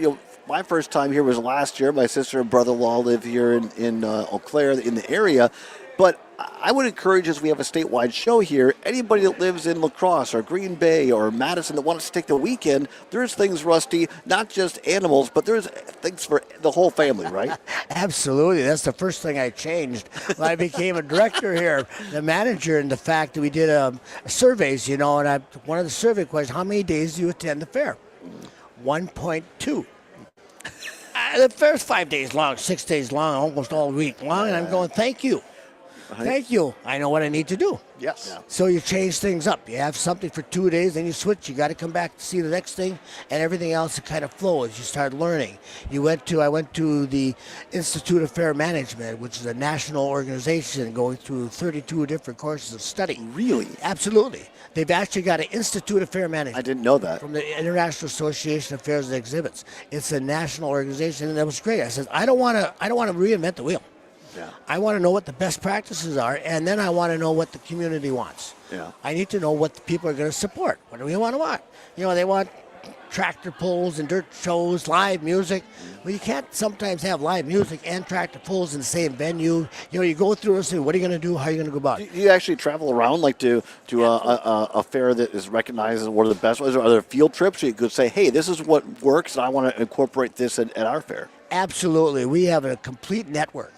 my first time here was last year. My sister and brother-in-law live here in Eau Claire, in the area. But I would encourage, as we have a statewide show here, anybody that lives in La Crosse or Green Bay or Madison that wants to take the weekend, there's things, Rusty, not just animals, but there's things for the whole family, right? Absolutely. That's the first thing I changed when I became a director here, the manager, and the fact that we did surveys, and one of the survey questions, how many days do you attend the fair? 1.2. The fair's 5 days long, 6 days long, almost all week long, and I'm going, thank you. Thank you. I know what I need to do. Yes. Yeah. So you change things up. You have something for 2 days, then you switch. You got to come back to see the next thing, and everything else kind of flows. You start learning. I went to the Institute of Fair Management, which is a national organization going through 32 different courses of study. Really? Absolutely. They've actually got an Institute of Fair Management. I didn't know that. From the International Association of Fairs and Exhibits. It's a national organization, and that was great. I said, I don't want to reinvent the wheel. Yeah. I want to know what the best practices are, and then I want to know what the community wants. Yeah. I need to know what the people are going to support. What do we want to watch? They want tractor pulls and dirt shows, live music. Well, you can't sometimes have live music and tractor pulls in the same venue. You go through and say, what are you going to do? How are you going to go about it? Do you actually travel around, like to a fair that is recognized as one of the best ones? Are there field trips where you could say, hey, this is what works, and I want to incorporate this at our fair? Absolutely. We have a complete network.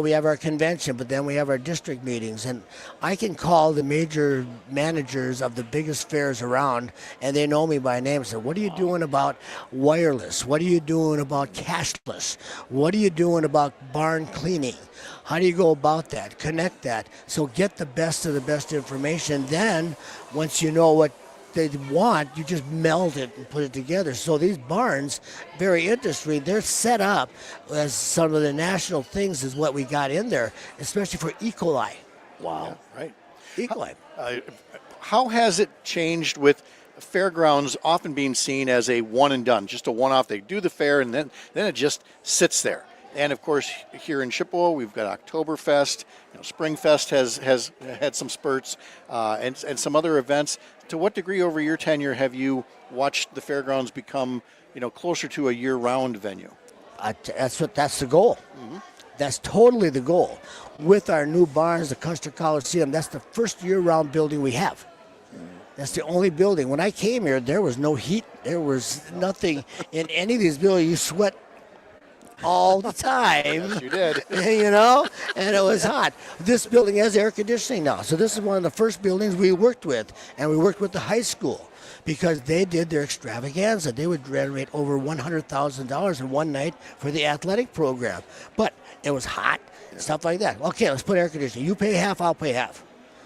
We have our convention, but then we have our district meetings. And I can call the major managers of the biggest fairs around, and they know me by name and say, what are you doing about wireless? What are you doing about cashless? What are you doing about barn cleaning? How do you go about that? Connect that. So get the best of the best information. Then, once you know what they want, you just meld it and put it together. So these barns, very interesting, they're set up as some of the national things is what we got in there, especially for E. coli. Wow. Yeah, right. E. coli. How has it changed with fairgrounds often being seen as a one and done, just a one-off? They do the fair and then it just sits there. And of course, here in Chippewa, we've got Oktoberfest. Springfest has had some spurts, and some other events. To what degree, over your tenure, have you watched the fairgrounds become, closer to a year-round venue? That's the goal. Mm-hmm. That's totally the goal. With our new barns, the Custer Coliseum, that's the first year-round building we have. That's the only building. When I came here, there was no heat. There was nothing in any of these buildings. You sweat all the time. Yes, you did. And it was hot. This building has air conditioning now. So this is one of the first buildings we worked with, and we worked with the high school because they did their extravaganza. They would generate over $100,000 in one night for the athletic program. But it was hot, stuff like that. Okay, let's put air conditioning. You pay half, I'll pay half.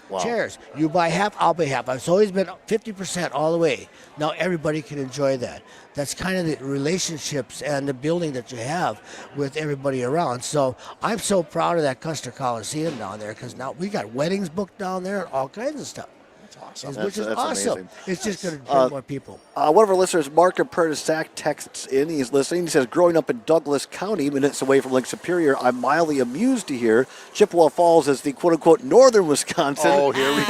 Wow. Chairs. You buy half, I'll pay half. It's always been 50% all the way. Now everybody can enjoy that. That's kind of the relationships and the building that you have with everybody around. So I'm so proud of that Custer Coliseum down there because now we got weddings booked down there and all kinds of stuff. Awesome. Which is awesome. Amazing. It's just going to bring more people. One of our listeners, Mark in Pertisac, texts in. He's listening. He says, growing up in Douglas County, minutes away from Lake Superior, I'm mildly amused to hear Chippewa Falls is the quote-unquote northern Wisconsin. Oh, here we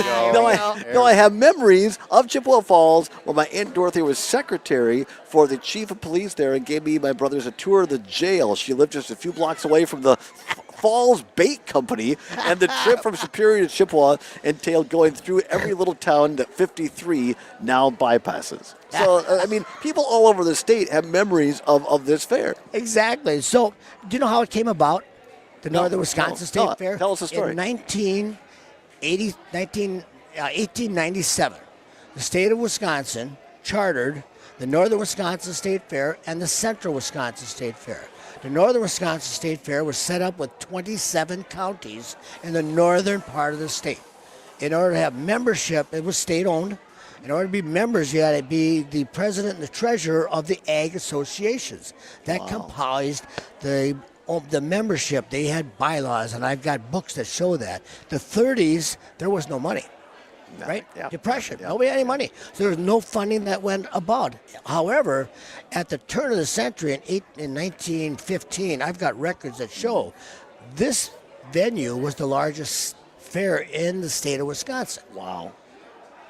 go. I have memories of Chippewa Falls where my Aunt Dorothy was secretary for the chief of police there and gave me and my brothers a tour of the jail. She lived just a few blocks away from the Falls Bait Company, and the trip from Superior to Chippewa entailed going through every little town that 53 now bypasses. So, people all over the state have memories of this fair. Exactly. So, do you know how it came about? The Northern Wisconsin State Fair? Tell us the story. In 1897, the state of Wisconsin chartered the Northern Wisconsin State Fair and the Central Wisconsin State Fair. The Northern Wisconsin State Fair was set up with 27 counties in the northern part of the state. In order to have membership, it was state-owned. In order to be members, you had to be the president and the treasurer of the ag associations. That comprised the membership. They had bylaws, and I've got books that show that. The 30s, there was no money, right? Yeah. Depression. Nobody had any money. So there was no funding that went about. However, at the turn of the century in 1915, I've got records that show this venue was the largest fair in the state of Wisconsin. Wow.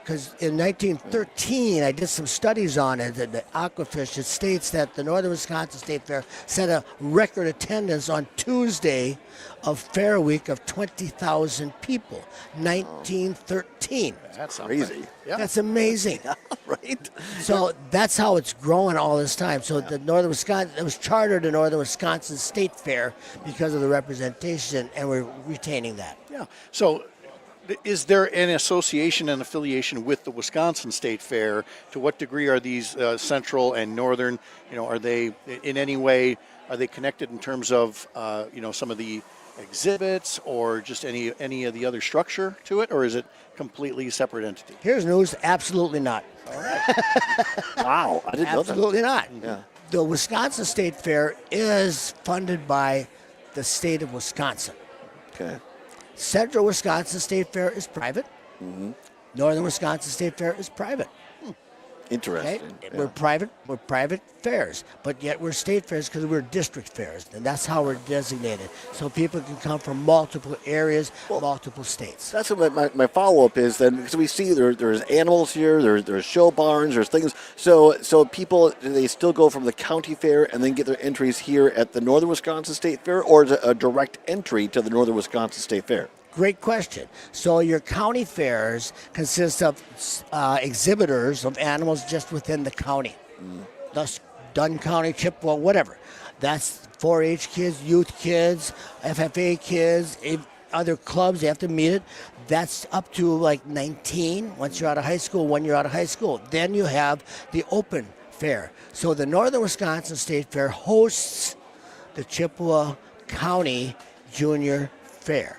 Because in 1913, I did some studies on it, the Aquafish. It states that the Northern Wisconsin State Fair set a record attendance on Tuesday of Fair Week of 20,000 people, 1913. That's crazy. Yeah. That's amazing. Right? So that's how it's growing all this time. So the Northern Wisconsin, it was chartered the Northern Wisconsin State Fair because of the representation, and we're retaining that. Yeah. So, is there an association and affiliation with the Wisconsin State Fair? To what degree are these central and northern? Are they in any way connected in terms of some of the exhibits or just any of the other structure to it, or is it completely separate entity? Here's news: absolutely not. Wow, I didn't know that. Absolutely not. Yeah. The Wisconsin State Fair is funded by the state of Wisconsin. Okay. Central Wisconsin State Fair is private. Northern Wisconsin State Fair is private. Interesting. Okay? We're private fairs, but yet we're state fairs because we're district fairs, and that's how we're designated. So people can come from multiple areas, multiple states. That's what my follow-up is then, because we see there's animals here, there's show barns, there's things. So people, do they still go from the county fair and then get their entries here at the Northern Wisconsin State Fair, or is it a direct entry to the Northern Wisconsin State Fair? Great question. So your county fairs consist of exhibitors of animals just within the county. Thus, Dunn County, Chippewa, whatever. That's 4-H kids, youth kids, FFA kids, other clubs. You have to meet it. That's up to like 19 once you're out of high school, when you're out of high school. Then you have the open fair. So the Northern Wisconsin State Fair hosts the Chippewa County Junior Fair.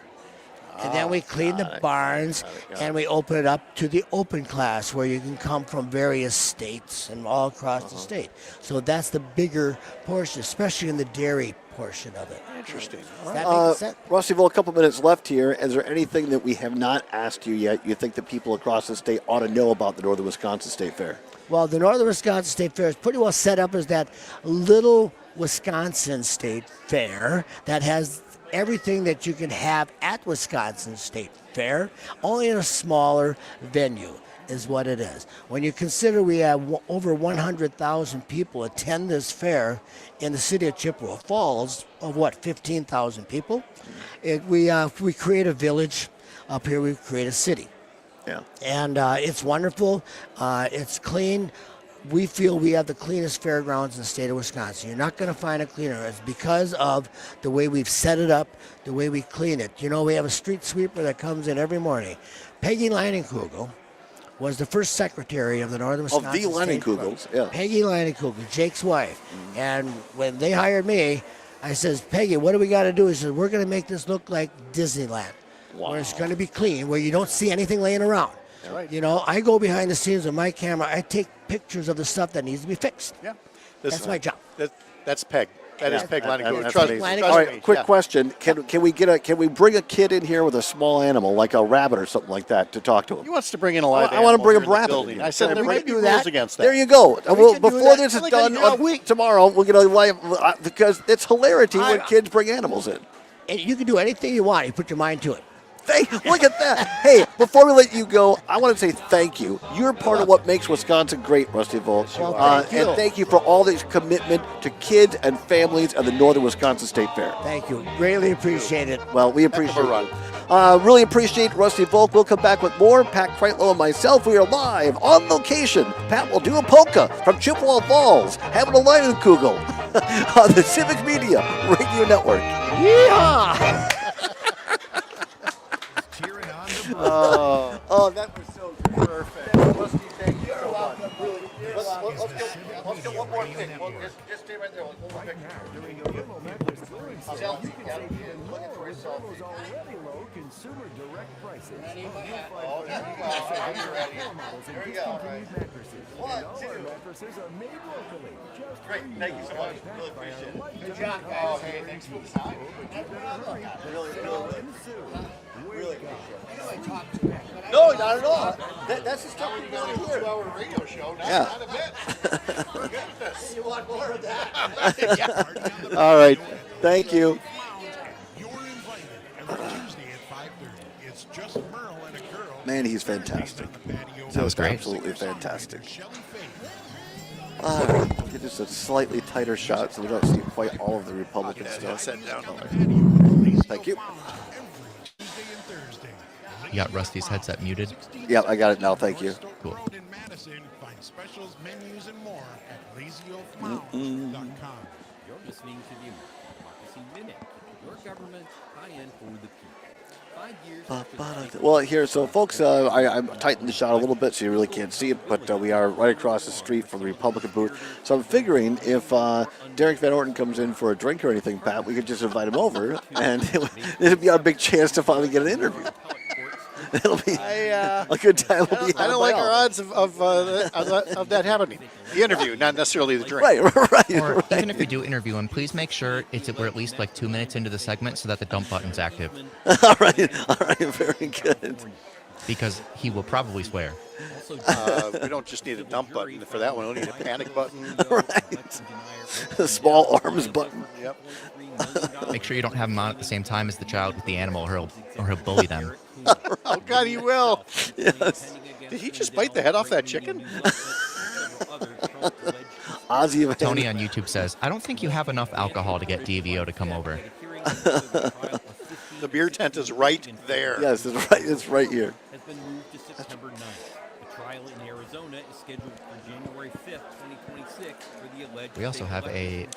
And then we clean the barns and we open it up to the open class where you can come from various states and all across the state. So that's the bigger portion, especially in the dairy portion of it. Interesting. Does that make sense? Rusty, well, a couple minutes left here. Is there anything that we have not asked you yet you think that people across the state ought to know about the Northern Wisconsin State Fair? Well, the Northern Wisconsin State Fair is pretty well set up as that little Wisconsin State Fair that has everything that you can have at Wisconsin State Fair, only in a smaller venue is what it is. When you consider we have over 100,000 people attend this fair in the city of Chippewa Falls, of what, 15,000 people, we create a village. Up here we create a city. Yeah. And it's wonderful. It's clean. We feel we have the cleanest fairgrounds in the state of Wisconsin. You're not going to find a cleaner. It's because of the way we've set it up, the way we clean it. You know, we have a street sweeper that comes in every morning. Peggy Leinenkugel was the first secretary of the Northern Wisconsin State Fair. Leinenkugels, yeah. Peggy Leinenkugel, Jake's wife. And when they hired me, I says, Peggy, what do we got to do? He says, we're going to make this look like Disneyland, where it's going to be clean, where you don't see anything laying around. Right. You know, I go behind the scenes with my camera. I take pictures of the stuff that needs to be fixed. Yeah. That's my job. That's Peg. That is Peg Leinenkugel. That's Trust amazing. me. All right, quick question. Can we bring a kid in here with a small animal, like a rabbit or something like that, to talk to him? He wants to bring in a live I want to bring a animal here in the rabbit. building. I said there might be do rules that. against that. There you go. Well, can do before that. this is Like done a week. tomorrow, we're going to live because it's hilarity when kids bring animals in. And you can do anything you want. You put your mind to it. Look at that. Hey, before we let you go, I want to say thank you. You're part of what makes Wisconsin great, Rusty Volt. Well, thank you. And thank you for all this commitment to kids and families at the Northern Wisconsin State Fair. Thank you. Greatly appreciate it. Well, we appreciate it. Really appreciate Rusty Volk. We'll come back with more. Pat Kreitlow and myself, we are live on location. Pat will do a polka from Chippewa Falls, having a Leinenkugel on the Civic Media Radio Network. Yeehaw! Oh, that was so perfect. Rusty, thank you so much. let's get one more pick. Just stay right there. One more pick. Selfie. Looking for a selfie. Already low consumer direct prices. Oh, there we go. There we go. Right. 1, 2. Mattresses are made locally. Great. Thank you so much. Really appreciate it. Good job, guys. Oh, hey, thanks for the time. Really appreciate it. No, not at all. That's the stuff we want to hear. 2-hour radio show. Not a bit. You want more of that? All right. Thank you. You're invited every Tuesday at 5:30. It's just Merle and a girl. Man, he's fantastic. That was great. Absolutely fantastic. Get just a slightly tighter shot so we don't see quite all of the Republican stuff. Thank you. You got Rusty's headset muted? Yeah, I got it now. Thank you. Cool. In Madison, find specials, menus, and more at lazyoafmounds.com. You're listening to the Democracy Minute, your government high-end for the people. 5 years. Well, here, so folks, I tightened the shot a little bit so you really can't see it, but we are right across the street from the Republican booth. So I'm figuring if Derek Van Orton comes in for a drink or anything, Pat, we could just invite him over, and it'd be our big chance to finally get an interview. It'll be a good time. I don't like our odds of that happening. The interview, not necessarily the drink. Right. Or even if you do interview him, please make sure we're at least like 2 minutes into the segment so that the dump button's active. All right, very good. Because he will probably swear. We don't just need a dump button for that one. We need a panic button. Right. A small arms button. Yep. Make sure you don't have him on at the same time as the child with the animal, or he'll bully them. Oh God, he will. Yes. Did he just bite the head off that chicken? Ozzy Tony on YouTube says, I don't think you have enough alcohol to get DVO to come over. The beer tent is right there. Yes, it's right here. Has been moved to September 9th. The trial in Arizona is scheduled for January 5th, 2026 for the alleged. We also have a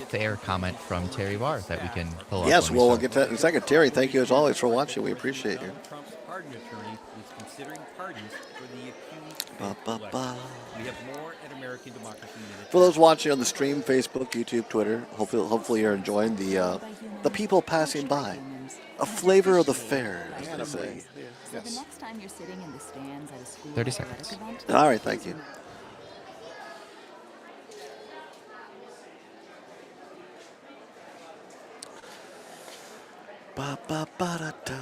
fair comment from Terry Barr that we can pull up. Yes, we'll get to that in a second. Terry, thank you as always for watching. We appreciate you. Trump's pardon attorney is considering pardons for the accused. We have more at American Democracy Minute. For those watching on the stream, Facebook, YouTube, Twitter, hopefully you're enjoying the people passing by. A flavor of the fair, as they say. So the next time you're sitting in the stands at a school 30 athletic seconds. event, All right, thank you. Ba ba ba da da.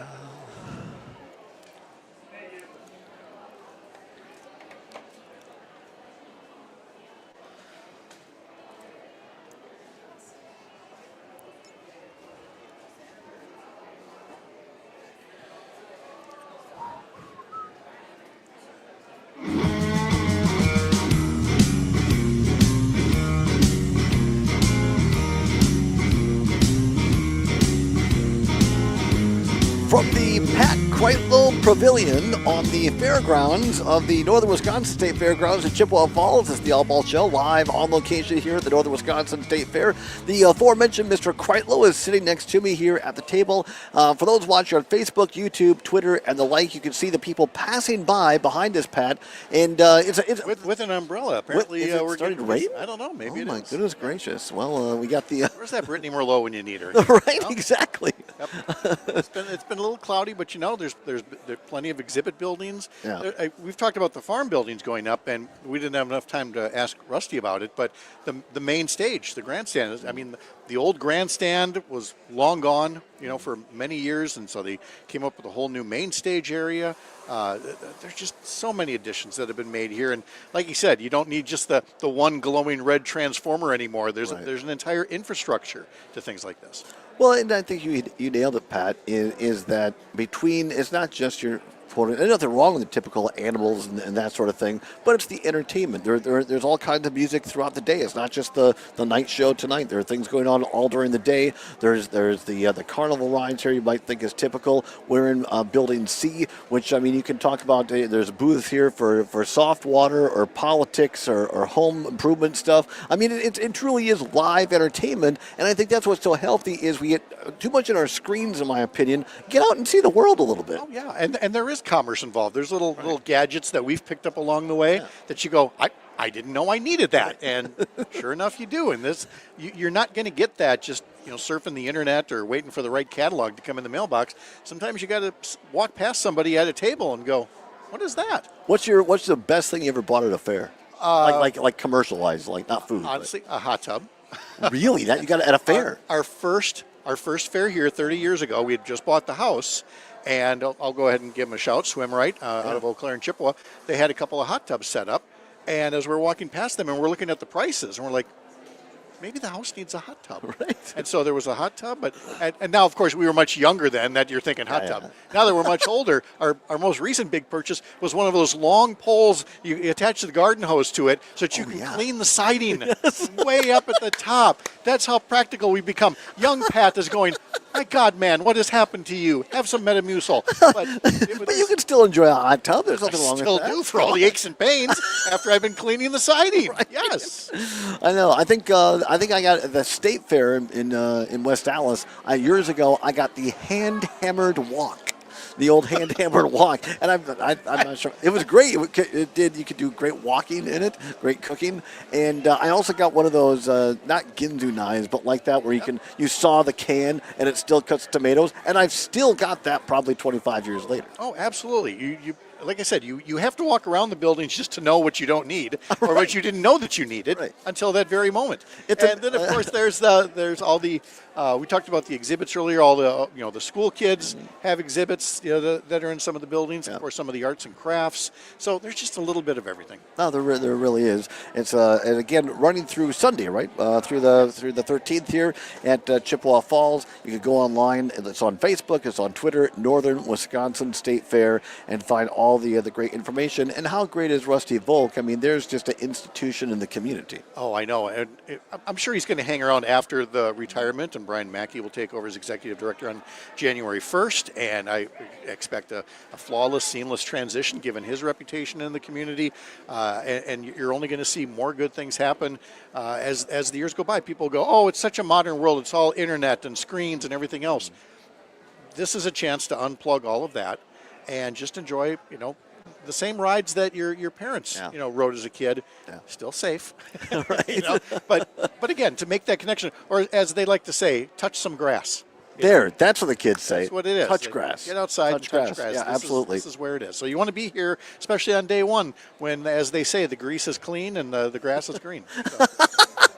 From the Pat Kreitlow Pavilion on the fairgrounds of the Northern Wisconsin State Fairgrounds in Chippewa Falls, it's the Allbaugh Show, live on location here at the Northern Wisconsin State Fair. The aforementioned Mr. Kreitlow is sitting next to me here at the table. For those watching on Facebook, YouTube, Twitter, and the like, you can see the people passing by behind us, Pat. And it's with an umbrella. Apparently, we're starting to rain. I don't know. Maybe it is. Oh my goodness gracious! Well, we got the. Where's that Brittany Merlot when you need her? Right, exactly. Yep. It's been a little cloudy, but there's plenty of exhibit buildings. Yeah. We've talked about the farm buildings going up, and we didn't have enough time to ask Rusty about it. But the main stage, the grandstand, the old grandstand was long gone, for many years, and so they came up with a whole new main stage area. There's just so many additions that have been made here, and like you said, you don't need just the one glowing red transformer anymore. There's an entire infrastructure to things like this. Well, and I think you nailed it, Pat, is that it's not just your quote, there's nothing wrong with the typical animals and that sort of thing, but it's the entertainment. There's all kinds of music throughout the day. It's not just the night show tonight. There are things going on all during the day. There's the carnival rides here you might think is typical. We're in Building C, which, you can talk about. There's booths here for soft water or politics or home improvement stuff. It truly is live entertainment, and I think that's what's so healthy is we get too much in our screens, in my opinion. Get out and see the world a little bit. Oh, yeah, and there is commerce involved. There's little gadgets that we've picked up along the way that you go, I didn't know I needed that, and sure enough, you do. And this, you're not going to get that just surfing the internet or waiting for the right catalog to come in the mailbox. Sometimes you got to walk past somebody at a table and go, "What is that?" What's the best thing you ever bought at a fair? Like commercialized, like not food. Honestly, a hot tub. Really? That you got it at a fair? Our first fair here 30 years ago, we had just bought the house. And I'll go ahead and give them a shout. Swim Right out of Eau Claire and Chippewa. They had a couple of hot tubs set up. And as we're walking past them and we're looking at the prices, and we're like, maybe the house needs a hot tub. Right. And so there was a hot tub. And now, of course, we were much younger then that you're thinking hot tub. Now that we're much older, our most recent big purchase was one of those long poles you attach the garden hose to it so that you can clean the siding way up at the top. That's how practical we become. Young Pat is going, my God, man, what has happened to you? Have some Metamucil. But you can still enjoy a hot tub. There's nothing wrong with that. I still do for all the aches and pains after I've been cleaning the siding. Right. Yes. I know. I think I got at the State Fair in West Dallas years ago. I got the hand-hammered walk. The old hand-hammered walk, and I'm not sure. It was great. It did. You could do great walking in it, great cooking, and I also got one of those not Ginzu knives, but like that where you saw the can and it still cuts tomatoes, and I've still got that probably 25 years later. Oh, absolutely. You like I said, you have to walk around the buildings just to know what you don't need or what you didn't know that you needed until that very moment. And then of course there's all the we talked about the exhibits earlier. All the the school kids have exhibits that are in some of the buildings, or some of the arts and crafts. So there's just a little bit of everything. No, there really is. It's and again running through Sunday, right? Through the 13th here at Chippewa Falls. You can go online. It's on Facebook. It's on Twitter. Northern Wisconsin State Fair, and find all the great information. And how great is Rusty Volk? I mean, there's just an institution in the community. Oh, I know. And I'm sure he's going to hang around after the retirement, and Brian Mackey will take over as executive director on January 1st. And I expect a flawless, seamless transition given his reputation in the community. And you're only going to see more good things happen as the years go by. People go, oh, it's such a modern world. It's all internet and screens and everything else. This is a chance to unplug all of that and just enjoy, the same rides that your parents, rode as a kid. Still safe, right? But again, to make that connection, or as they like to say, touch some grass. That's what the kids say. That's what it is. Touch grass. Get outside and touch grass. Yeah, absolutely. This is where it is. So you want to be here, especially on day one, when, as they say, the grease is clean and the grass is green. So.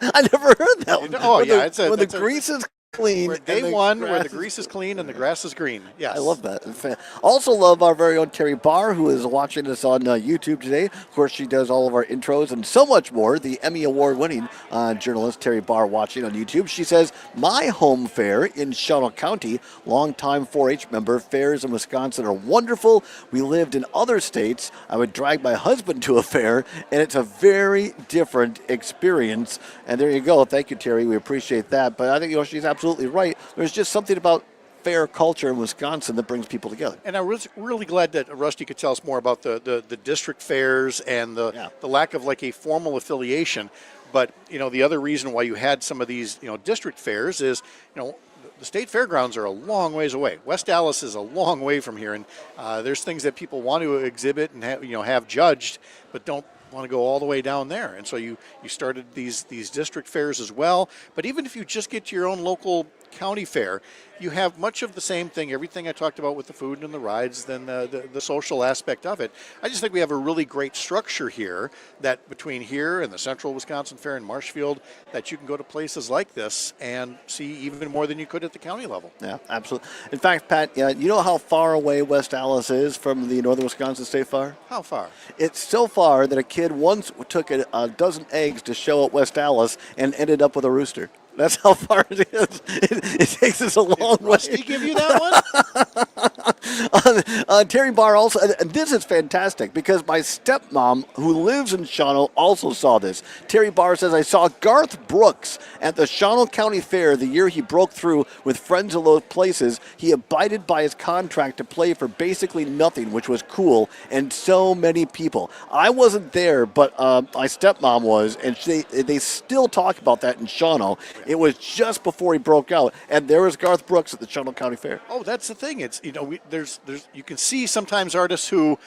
I never heard that one. Oh, yeah. When the grease is clean. Day one, where the grease is clean and the grass is green. Yes. I love that. Also love our very own Terry Barr, who is watching us on YouTube today. Of course, she does all of our intros and so much more. The Emmy Award-winning journalist Terry Barr watching on YouTube. She says, my home fair in Shawano County, longtime 4-H member, fairs in Wisconsin are wonderful. We lived in other states. I would drag my husband to a fair, and it's a very different experience. And there you go. Thank you, Terry. We appreciate that. But I think she's absolutely right. There's just something about fair culture in Wisconsin that brings people together. And I was really glad that Rusty could tell us more about the district fairs and the lack of like a formal affiliation. But the other reason why you had some of these district fairs is the state fairgrounds are a long ways away. West Dallas is a long way from here, and there's things that people want to exhibit and have judged, but don't want to go all the way down there. And so you started these district fairs as well. But even if you just get to your own local county fair, you have much of the same thing, everything I talked about with the food and the rides, then the social aspect of it. I just think we have a really great structure here that between here and the Central Wisconsin Fair in Marshfield, that you can go to places like this and see even more than you could at the county level. Yeah, absolutely. In fact, Pat, you know how far away West Dallas is from the Northern Wisconsin State Fair? How far? It's so far that a kid once took a dozen eggs to show at West Dallas and ended up with a rooster. That's how far it is. It takes us a long way. Did Rusty give you that one? Terry Barr also, and this is fantastic because my stepmom, who lives in Shawano, also saw this. Terry Barr says, I saw Garth Brooks at the Shawano County Fair the year he broke through with friends of those places. He abided by his contract to play for basically nothing, which was cool, and so many people. I wasn't there, but my stepmom was, and they still talk about that in Shawano. It was just before he broke out, and there was Garth Brooks at the Shawano County Fair. Oh, that's the thing. It's there's you can see sometimes artists who,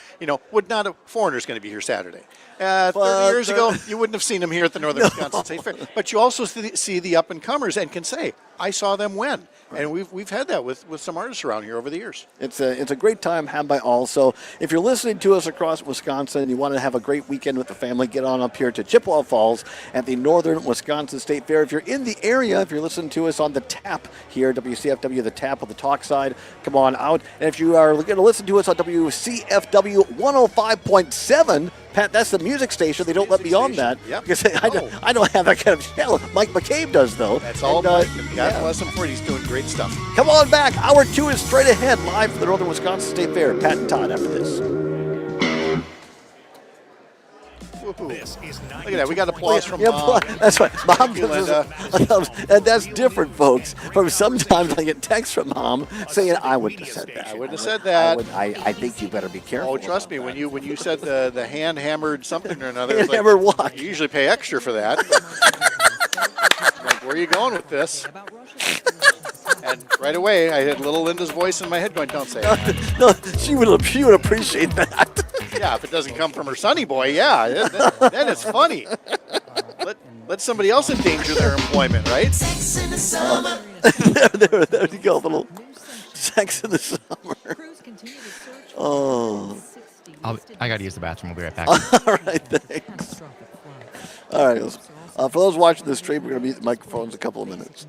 would not have, Foreigner's going to be here Saturday. 30 years ago, you wouldn't have seen them here at the Northern Wisconsin State Fair. But you also see the up-and-comers and can say, I saw them when. Right. And we've had that with some artists around here over the years. It's a great time had by all. So if you're listening to us across Wisconsin and you want to have a great weekend with the family, get on up here to Chippewa Falls at the Northern Wisconsin State Fair. If you're in the area, if you're listening to us on the Tap here, WCFW, the Tap on the talk side, come on out. And if you are going to listen to us on WCFW 105.7, Pat, that's the music station. They don't let me on that. Yep. Because I don't have that kind of channel. Mike McCabe does, though. That's all Mike. God bless him for it. He's doing great stuff. Come on back. Hour 2 is straight ahead, live from the Northern Wisconsin State Fair. Pat and Todd after this. This is Look at that. We got applause from Mom. That's right. Mom gives us, and that's different, folks. From sometimes I get texts from Mom saying, I wouldn't have said that. I wouldn't have said that. I think you better be careful. Oh, trust me. When you said the hand-hammered something or another, hand-hammered what? You usually pay extra for that. Like, where are you going with this? And right away, I had little Linda's voice in my head going, don't say it. No, she would appreciate that. Yeah, if it doesn't come from her sonny boy, yeah, then it's funny. Let somebody else endanger their employment, right? Sex in the summer. There you go, little sex in the summer. Oh. I got to use the bathroom. We'll be right back. All right, thanks. All right, for those watching the stream, we're going to mute the microphones a couple of minutes.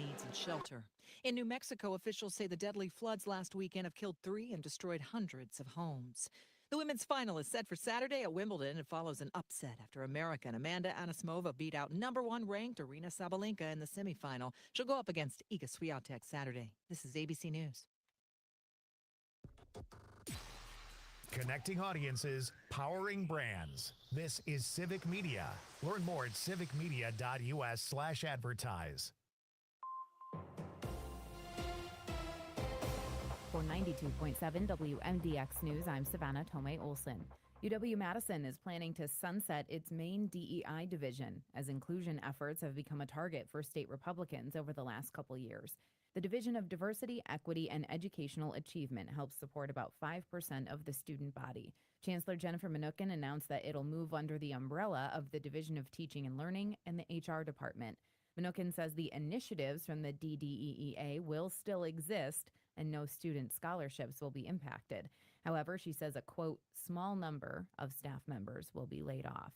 In New Mexico, officials say the deadly floods last weekend have killed 3 and destroyed hundreds of homes. The women's final is set for Saturday at Wimbledon. It follows an upset after American Amanda Anisimova beat out #1 ranked Aryna Sabalenka in the semifinal. She'll go up against Iga Swiatek Saturday. This is ABC News. Connecting audiences, powering brands. This is Civic Media. Learn more at civicmedia.us/advertise. For 92.7 WMDX News, I'm Savannah Tomei Olson. UW-Madison is planning to sunset its main DEI division, as inclusion efforts have become a target for state Republicans over the last couple years. The Division of Diversity, Equity, and Educational Achievement helps support about 5% of the student body. Chancellor Jennifer Mnookin announced that it'll move under the umbrella of the Division of Teaching and Learning and the HR department. Mnookin says the initiatives from the DDEEA will still exist, and no student scholarships will be impacted. However, she says a, quote, small number of staff members will be laid off.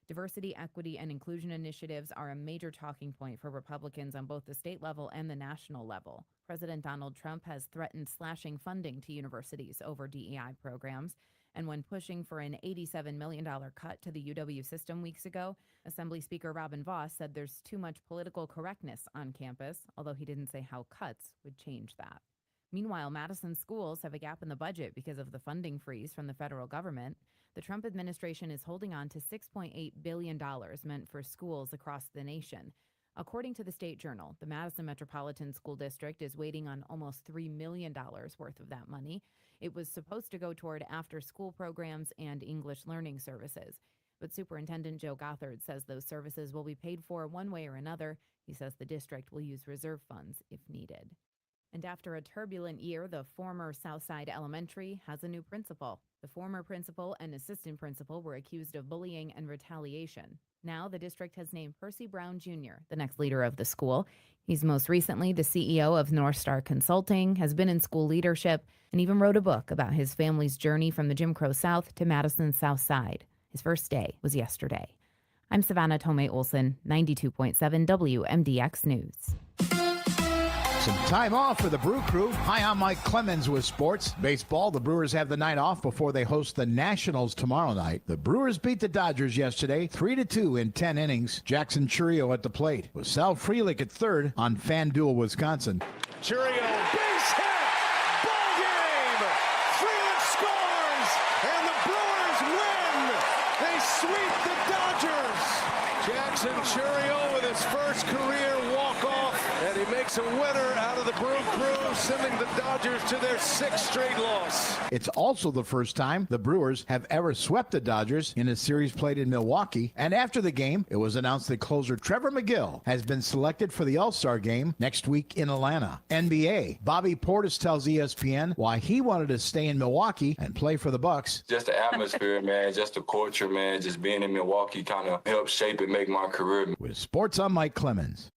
Diversity, equity, and inclusion initiatives are a major talking point for Republicans on both the state level and the national level. President Donald Trump has threatened slashing funding to universities over DEI programs. And when pushing for an $87 million cut to the UW system weeks ago, Assembly Speaker Robin Vos said there's too much political correctness on campus, although he didn't say how cuts would change that. Meanwhile, Madison schools have a gap in the budget because of the funding freeze from the federal government. The Trump administration is holding on to $6.8 billion meant for schools across the nation. According to the State Journal, the Madison Metropolitan School District is waiting on almost $3 million worth of that money. It was supposed to go toward after-school programs and English learning services. But Superintendent Joe Gothard says those services will be paid for one way or another. He says the district will use reserve funds if needed. And after a turbulent year, the former Southside Elementary has a new principal. The former principal and assistant principal were accused of bullying and retaliation. Now the district has named Percy Brown Jr., the next leader of the school. He's most recently the CEO of North Star Consulting, has been in school leadership, and even wrote a book about his family's journey from the Jim Crow South to Madison's South Side. His first day was yesterday. I'm Savannah Tomei Olson, 92.7 WMDX News. Some time off for the Brew Crew. Hi, I'm Mike Clemens with sports. Baseball, the Brewers have the night off before they host the Nationals tomorrow night. The Brewers beat the Dodgers yesterday, 3-2 in 10 innings. Jackson Churio at the plate, with Sal Frelick at third on FanDuel, Wisconsin. Churio, base hit, ball game. Frelick scores, and the Brewers win. They sweep the Dodgers. Jackson Churio with his first career walk-off, and he makes a winner out of the Brew Crew, sending the Dodgers to their 6th straight loss. It's also the first time the Brewers have ever swept the Dodgers in a series played in Milwaukee. And after the game, it was announced that closer Trevor McGill has been selected for the All-Star game next week in Atlanta. NBA, Bobby Portis tells ESPN why he wanted to stay in Milwaukee and play for the Bucks. Just the atmosphere, man, just the culture, man, just being in Milwaukee kind of helped shape and make my career. With sports, I'm Mike Clemens.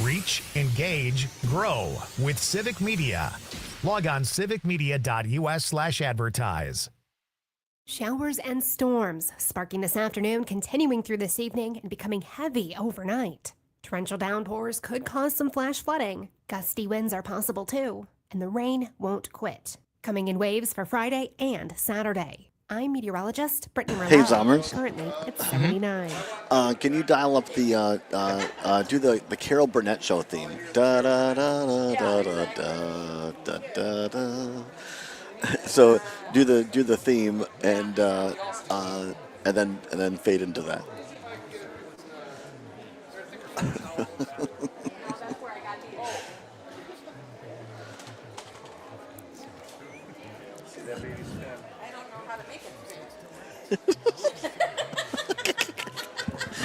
Reach, engage, grow with Civic Media. Log on civicmedia.us/advertise. Showers and storms sparking this afternoon, continuing through this evening and becoming heavy overnight. Torrential downpours could cause some flash flooding. Gusty winds are possible too, and the rain won't quit. Coming in waves for Friday and Saturday. I'm meteorologist Brittany Rowe. Hey, Zommers. Currently, it's 79. Can you dial up the do the Carol Burnett show theme? Da da da da da da da da da. So do the theme and then fade into that.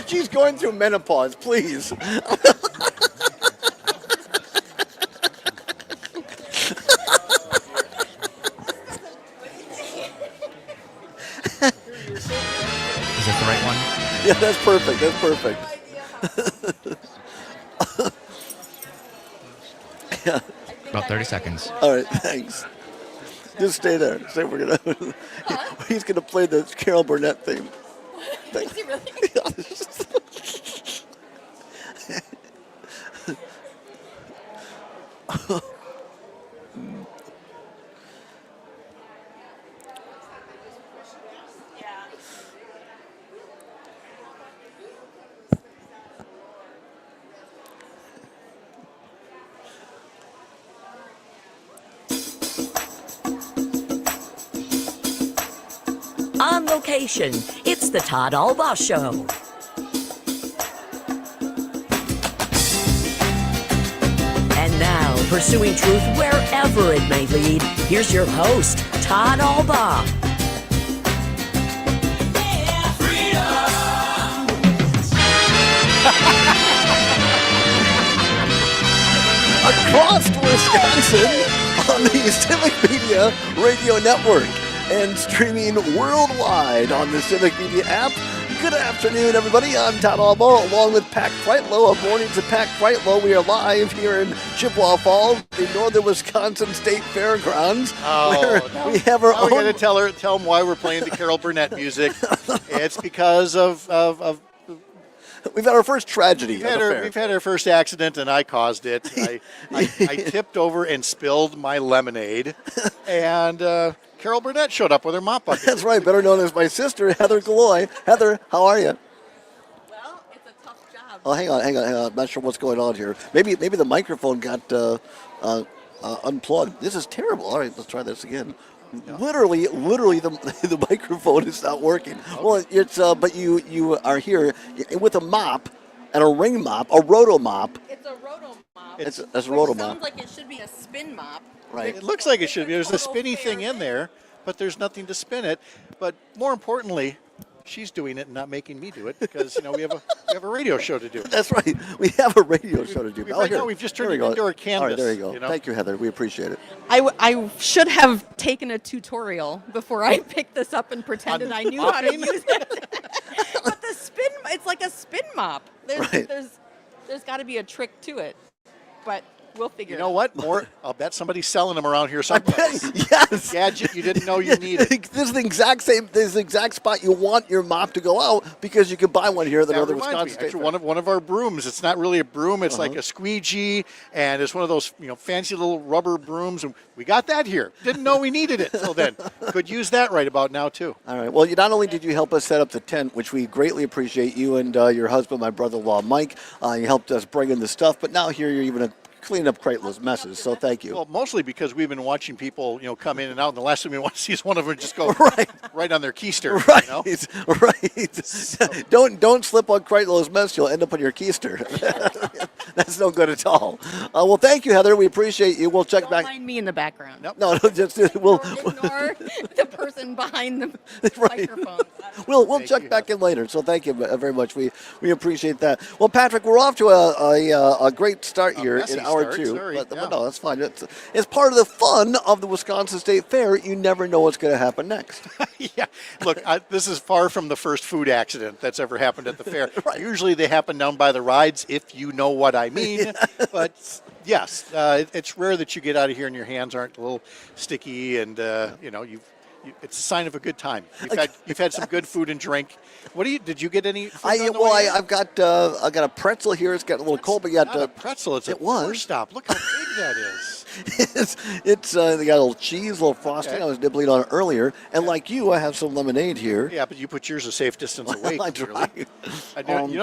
She's going through menopause, please. Is that the right one? Yeah, that's perfect. That's perfect. Yeah. About 30 seconds. All right, thanks. Just stay there. Say we're gonna. He's gonna play the Carol Burnett theme. Is he really? On location, it's the Todd Allbaugh Show. And now, pursuing truth wherever it may lead, here's your host, Todd Allbaugh. Across Wisconsin on the Civic Media Radio Network and streaming worldwide on the Civic Media app. Good afternoon, everybody. I'm Todd Allbaugh, along with Pat Kreitlow of Mornings at Pat Kreitlow. We are live here in Chippewa Falls, the Northern Wisconsin State Fairgrounds. Oh, where we have our own. We're going to tell them why we're playing the Carol Burnett music. It's because of we've had our first tragedy. We've had our first accident, and I caused it. I tipped over and spilled my lemonade, and Carol Burnett showed up with her mop bucket. That's right, better known as my sister, Heather Galloy. Heather, how are you? Well, it's a tough job. Oh, hang on. I'm not sure what's going on here. Maybe the microphone got unplugged. This is terrible. All right, let's try this again. Yeah. Literally, the microphone is not working. Okay. Well, it's but you are here with a mop and a ring mop, a roto mop. It's a roto mop. It's a roto mop. Sounds like it should be a spin mop. Right. It looks like it should be. There's a spinny thing in there, but there's nothing to spin it. But more importantly, she's doing it and not making me do it because we have a radio show to do. That's right. We have a radio show to do. We've just turned it into our canvas. All right, there you go. Thank you, Heather. We appreciate it. I should have taken a tutorial before I picked this up and pretended I knew how to use it. But the spin, it's like a spin mop. There's got to be a trick to it. But we'll figure it out. You know what? I'll bet somebody's selling them around here someplace. Yes. Gadget you didn't know you needed. This is the exact spot you want your mop to go out because you can buy one here at the Northern Wisconsin State. Actually, one of our brooms. It's not really a broom. It's like a squeegee, and it's one of those fancy little rubber brooms. And we got that here. Didn't know we needed it till then. Could use that right about now too. All right. Well, not only did you help us set up the tent, which we greatly appreciate, you and your husband, my brother-in-law Mike, you helped us bring in the stuff. But now here you're even cleaning up Creighton's messes, so thank you. Well, mostly because we've been watching people, come in and out, and the last thing we want to see is one of them just go right on their keister. Right. Don't slip on Creighton's mess. You'll end up on your keister. That's no good at all. Well, thank you, Heather. We appreciate you. We'll check Don't back. mind me in the background. No, just we'll Ignore the person behind the microphone. We'll check back in later. So thank you very much. We appreciate that. Well, Patrick, we're off to a great start here in hour two. Sorry. But no, that's fine. It's part of the fun of the Wisconsin State Fair. You never know what's going to happen next. Yeah. Look, this is far from the first food accident that's ever happened at the fair. Usually they happen down by the rides, if you know what I mean. But yes, it's rare that you get out of here and your hands aren't a little sticky, and it's a sign of a good time. You've had some good food and drink. Did you get any? I've got a pretzel here. It's got a little cold, but you got not a pretzel. It's a first stop. Look how big that is. It's they got a little cheese, a little frosting. Okay. I was nibbling on it earlier, and like you, I have some lemonade here. Yeah, but you put yours a safe distance away. I try.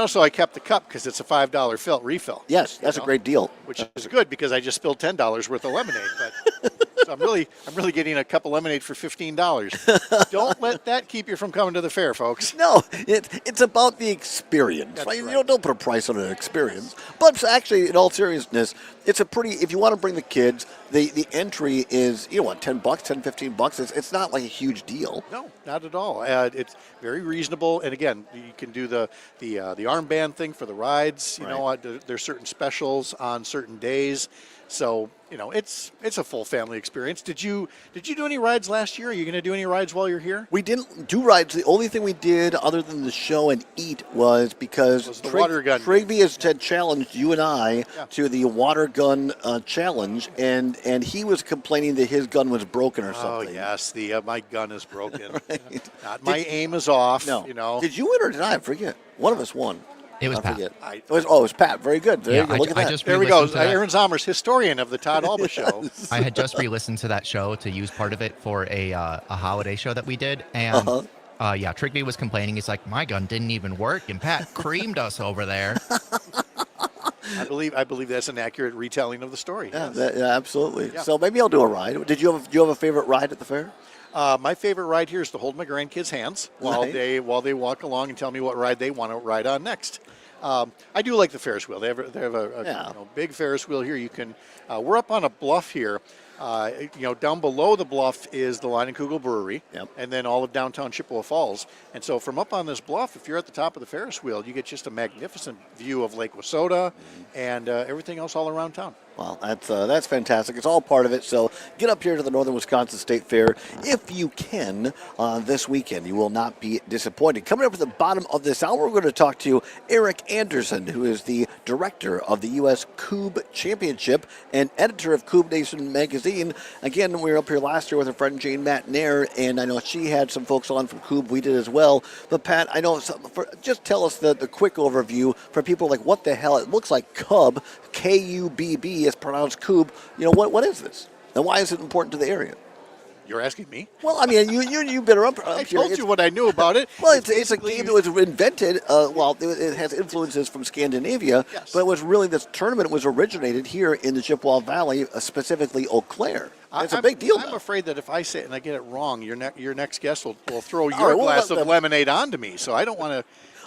So I kept the cup because it's a $5 refill. Yes, that's a great deal. Which is good because I just spilled $10 worth of lemonade. But so I'm really getting a cup of lemonade for $15. Don't let that keep you from coming to the fair, folks. No, it's about the experience. That's Right? right. You don't put a price on an experience. But actually, in all seriousness, it's a pretty. If you want to bring the kids, the entry is $10, $10, $15. It's not like a huge deal. No, not at all. It's very reasonable, and again, you can do the armband thing for the rides. There's certain specials on certain days, so it's a full family experience. Did you do any rides last year? Are you going to do any rides while you're here? We didn't do rides. The only thing we did, other than the show and eat, was because the water gun. Trigby had challenged you and I to the water gun challenge, and he was complaining that his gun was broken or something. Oh yes, my gun is broken. My aim is off. No. Did you win or did I? forget. One of us won. It was Pat. It was Pat. Very good. Very good. Look at that. There we go. Aaron Zomers, historian of the Todd Allbaugh show. I had just re-listened to that show to use part of it for a holiday show that we did, and Trigby was complaining. He's like, my gun didn't even work, and Pat creamed us over there. I believe that's an accurate retelling of the story. Yeah, yes. Absolutely. Yeah. So maybe I'll do a ride. Do you have a favorite ride at the fair? My favorite ride here is to hold my grandkids' hands while they walk along and tell me what ride they want to ride on next. I do like the Ferris wheel. They have a big Ferris wheel here. You can. We're up on a bluff here. Down below the bluff is the Leinenkugel Brewery, and then all of downtown Chippewa Falls. And so from up on this bluff, if you're at the top of the Ferris wheel, you get just a magnificent view of Lake Wissota and everything else all around town. Well, that's fantastic. It's all part of it. So get up here to the Northern Wisconsin State Fair if you can this weekend. You will not be disappointed. Coming up at the bottom of this hour, we're going to talk to Eric Anderson, who is the director of the U.S. Coob Championship and editor of Coob Nation magazine. Again, we were up here last year with our friend Jane Matnair, and I know she had some folks on from Coob. We did as well. But Pat, I know just tell us the quick overview for people like what the hell it looks like. Cub, K-U-B-B. is pronounced Coob. What is this? And why is it important to the area? You're asking me? Well, I mean, you've been up I here. told you what I knew about it. Well, it's a game that was invented. It has influences from Scandinavia, but it was really this tournament was originated here in the Chippewa Valley, specifically Eau Claire. It's a big deal. I'm afraid that if I say it and I get it wrong, your next guest will throw your glass of lemonade onto me. So I don't want to.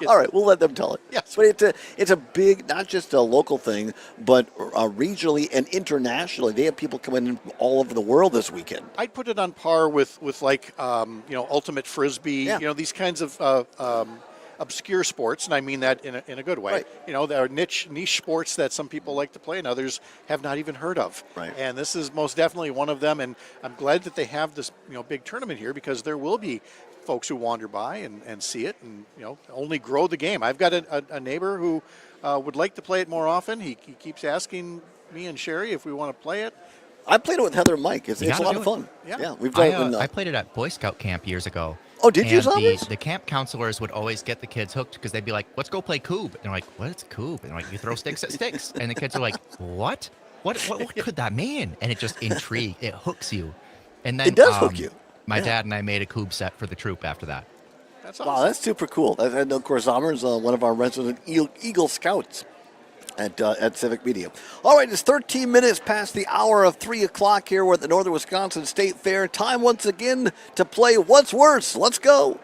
All right, we'll let them tell it. Yes. But it's a big, not just a local thing, but regionally and internationally. They have people coming in from all over the world this weekend. I'd put it on par with like ultimate frisbee. These kinds of obscure sports, and I mean that in a good way. Right. There are niche sports that some people like to play and others have not even heard of. Right. And this is most definitely one of them. And I'm glad that they have this big tournament here because there will be folks who wander by and see it and only grow the game. I've got a neighbor who would like to play it more often. He keeps asking me and Sherry if we want to play it. I played it with Heather and Mike. It's a lot of fun. Yeah. We've done I played it at Boy Scout camp years ago. Oh, did you? The camp counselors would always get the kids hooked because they'd be like, "Let's go play Coob," and they're like, "What's Coob?" And like, "You throw sticks at sticks," and the kids are like, "What? What could that mean?" And it just intrigues. It hooks you. And then it does hook you. My dad and I made a Coob set for the troop after that. That's awesome. Wow, that's super cool. And of course, Zomer's one of our resident Eagle Scouts. at Civic Media. All right, it's 13 minutes past the hour of 3 o'clock here. We're at the Northern Wisconsin State Fair. Time once again to play What's Worse. Let's go.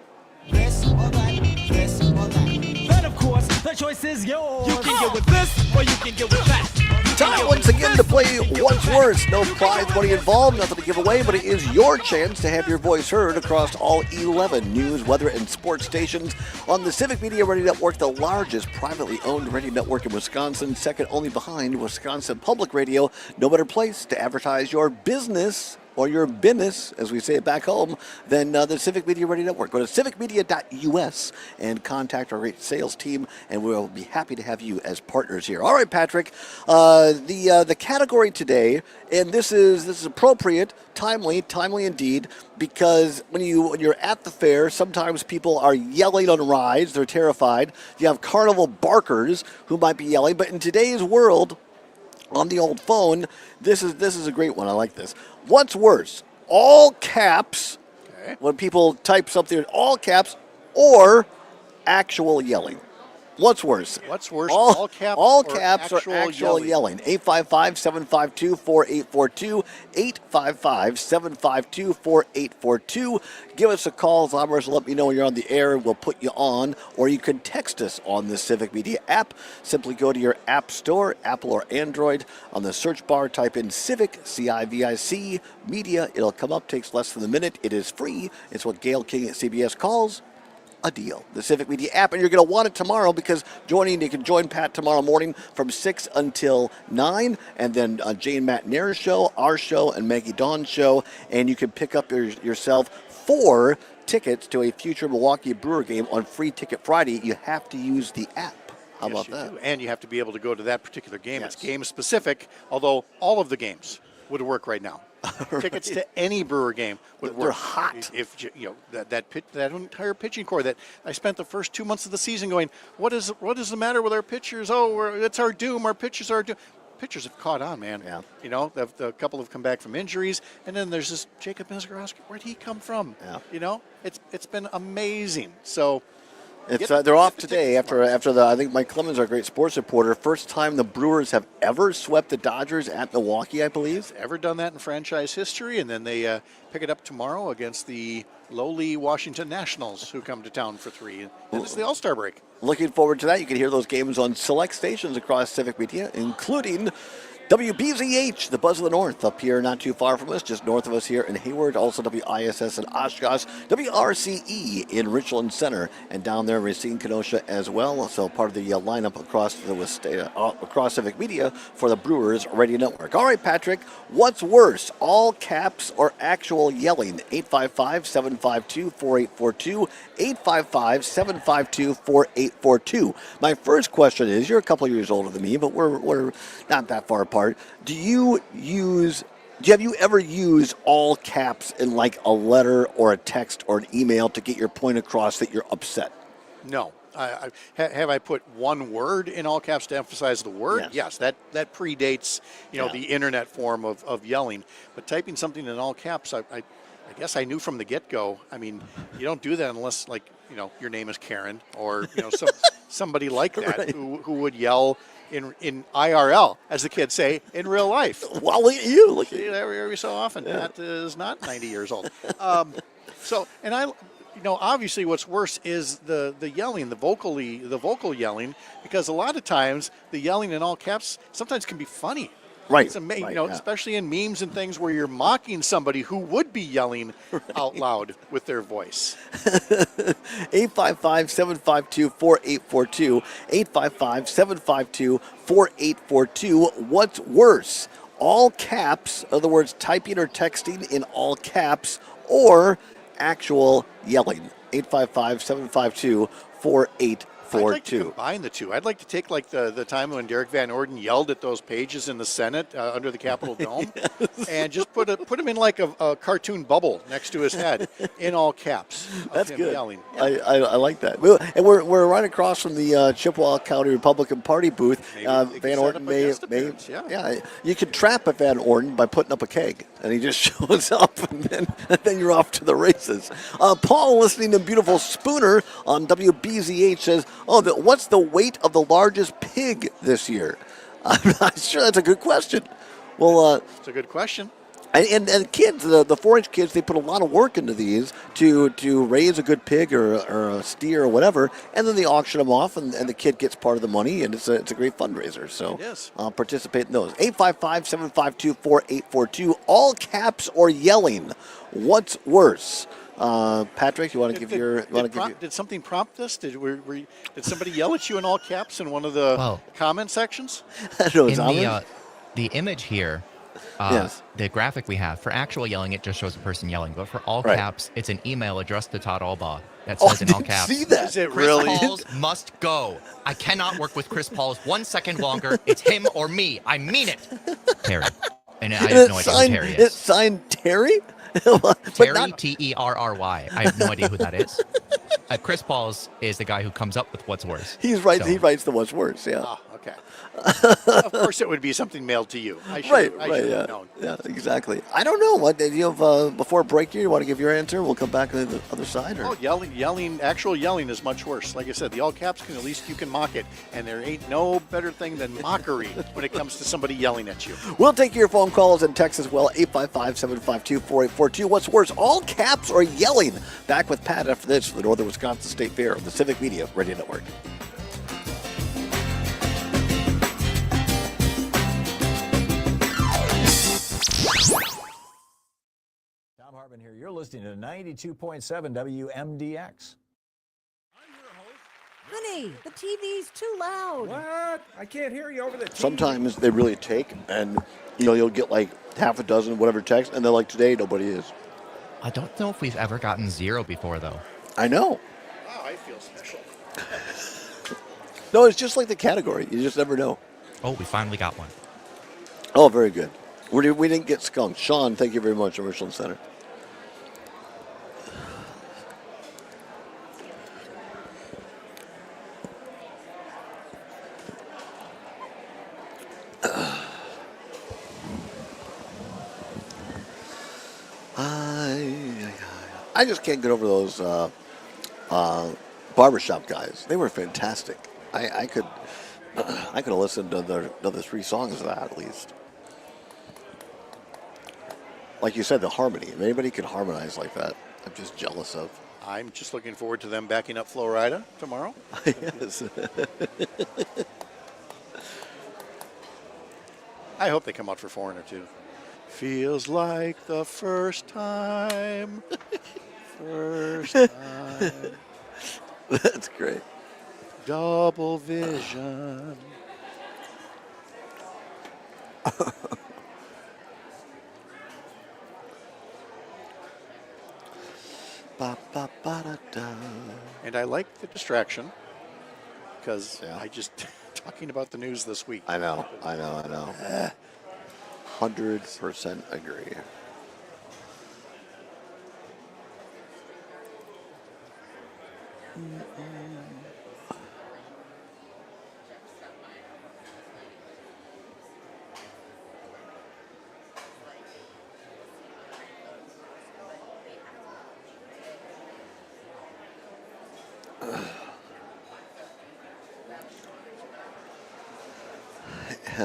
This or that, this or that. But of course, the choice is yours. You can get with this or you can get with that. Time once again to play What's Worse. No prize money involved, nothing to give away, but it is your chance to have your voice heard across all 11 news, weather, and sports stations on the Civic Media Radio Network, the largest privately owned radio network in Wisconsin, second only behind Wisconsin Public Radio. No better place to advertise your business or your business, as we say it back home, than the Civic Media Radio Network. Go to civicmedia.us and contact our great sales team, and we'll be happy to have you as partners here. All right, Patrick, the category today, and this is appropriate, timely indeed, because when you're at the fair, sometimes people are yelling on rides. They're terrified. You have carnival barkers who might be yelling, but in today's world, on the old phone, this is a great one. I like this. What's worse, all caps, when people type something in all caps, or actual yelling? What's worse? What's worse, all caps or actual yelling? 855-752-4842, 855-752-4842. Give us a call, Zombers, let me know when you're on the air. We'll put you on, or you can text us on the Civic Media app. Simply go to your app store, Apple or Android. On the search bar, type in Civic, C-I-V-I-C, Media. It'll come up, takes less than a minute. It is free. It's what Gail King at CBS calls a deal. The Civic Media app, and you're going to want it tomorrow because you can join Pat tomorrow morning from 6 until 9, and then Jane Matt Nair's show, our show, and Maggie Dawn's show, and you can pick up yourself 4 tickets to a future Milwaukee Brewer game on Free Ticket Friday. You have to use the app. How about that? And you have to be able to go to that particular game. Yes. It's game specific, although all of the games would work right now. Tickets to any Brewer game would work. They're hot. If that entire pitching core that I spent the first 2 months of the season going, what is the matter with our pitchers? Oh, it's our doom. Our pitchers are doom. Pitchers have caught on, man. Yeah. A couple have come back from injuries, and then there's this Jacob Mizgorowski. Where'd he come from? Yeah. It's been amazing. So. They're off today after I think Mike Clemens, our great sports reporter, first time the Brewers have ever swept the Dodgers at Milwaukee, I believe. Ever done that in franchise history, and then they pick it up tomorrow against the lowly Washington Nationals, who come to town for 3. And it's the All-Star break. Looking forward to that. You can hear those games on select stations across Civic Media, including WBZH, the Buzz of the North, up here not too far from us, just north of us here in Hayward. Also WISS in Oshkosh, WRCE in Richland Center, and down there in Racine, Kenosha as well. So part of the lineup across Civic Media for the Brewers Radio Network. All right, Patrick, what's worse, all caps or actual yelling? 855-752-4842, 855-752-4842. My first question is, you're a couple of years older than me, but we're not that far apart. Have you ever used all caps in like a letter or a text or an email to get your point across that you're upset? No. Have I put one word in all caps to emphasize the word? Yes, that predates the internet form of yelling. But typing something in all caps, I guess I knew from the get-go. I mean, you don't do that unless your name is Karen or somebody like that right. who would yell in IRL, as the kids say, in real life. Well, look at you. Look at you. Every so often. Yeah. That is not 90 years old. Obviously what's worse is the yelling, the vocal yelling, because a lot of times the yelling in all caps sometimes can be funny. Right. It's amazing, especially in memes and things where you're mocking somebody who would be yelling out loud with their voice. 855-752-4842, 855-752-4842. What's worse, all caps, in other words, typing or texting in all caps, or actual yelling? 855-752-4842. I'd like to combine the two. I'd like to take the time when Derek Van Orden yelled at those pages in the Senate under the Capitol Dome, and just put him in like a cartoon bubble next to his head in all caps. That's good. Yelling. I like that. And we're right across from the Chippewa County Republican Party booth. Van Orden may you could trap a Van Orden by putting up a keg, and he just shows up, and then you're off to the races. Paul, listening to beautiful Spooner on WBZH, says, What's the weight of the largest pig this year? I'm not sure. That's a good question. Well, it's a good question. And kids, the 4-H kids, they put a lot of work into these to raise a good pig or a steer or whatever, and then they auction them off, and the kid gets part of the money, and it's a great fundraiser. So it is. Participate in those. 855-752-4842. All caps or yelling. What's worse? Patrick, you want to give your? Did something prompt this? Did somebody yell at you in all caps in one of the comment sections? I don't know. In the image here. Yes. The graphic we have, for actual yelling, it just shows a person yelling. But for all Right. caps, it's an email addressed to Todd Allbaugh that says in all caps. See that? Is it Chris really? Pauls must go. I cannot work with Chris Pauls 1 second longer. It's him or me. I mean it. Terry. And I have no idea who Terry is. It's signed Terry? Terry, Terry. I have no idea who that is. Chris Pauls is the guy who comes up with what's worse. He's right. So- He writes the what's worse. Yeah. Oh, okay. Of course, it would be something mailed to you. I should have known. Yeah, exactly. I don't know. What you have before break here? You want to give your answer? We'll come back on the other side. Or? Oh, actual yelling is much worse. Like I said, the all caps at least you can mock it, and there ain't no better thing than mockery when it comes to somebody yelling at you. We'll take your phone calls and texts as well. 855-752-4842. What's worse, all caps or yelling? Back with Pat after this for the Northern Wisconsin State Fair of the Civic Media Radio Network. Tom Hartman here. You're listening to 92.7 WMDX. Honey, the TV's too loud. What? I can't hear you over the TV. Sometimes they really take, and you'll get like half a dozen, whatever texts, and they're like, today nobody is. I don't know if we've ever gotten 0 before, though. I know. Wow, I feel special. No, it's just like the category. You just never know. Oh, we finally got one. Oh, very good. We didn't get skunked. Sean, thank you very much, Richland Center. I just can't get over those barbershop guys. They were fantastic. I could have listened to another 3 songs of that at least. Like you said, the harmony. If anybody could harmonize like that, I'm just jealous of. I'm just looking forward to them backing up Florida tomorrow. Yes. I hope they come out for Foreigner too. Feels like the first time. First time. That's great. Double vision. And I like the distraction because I just talking about the news this week. I know. 100% agree.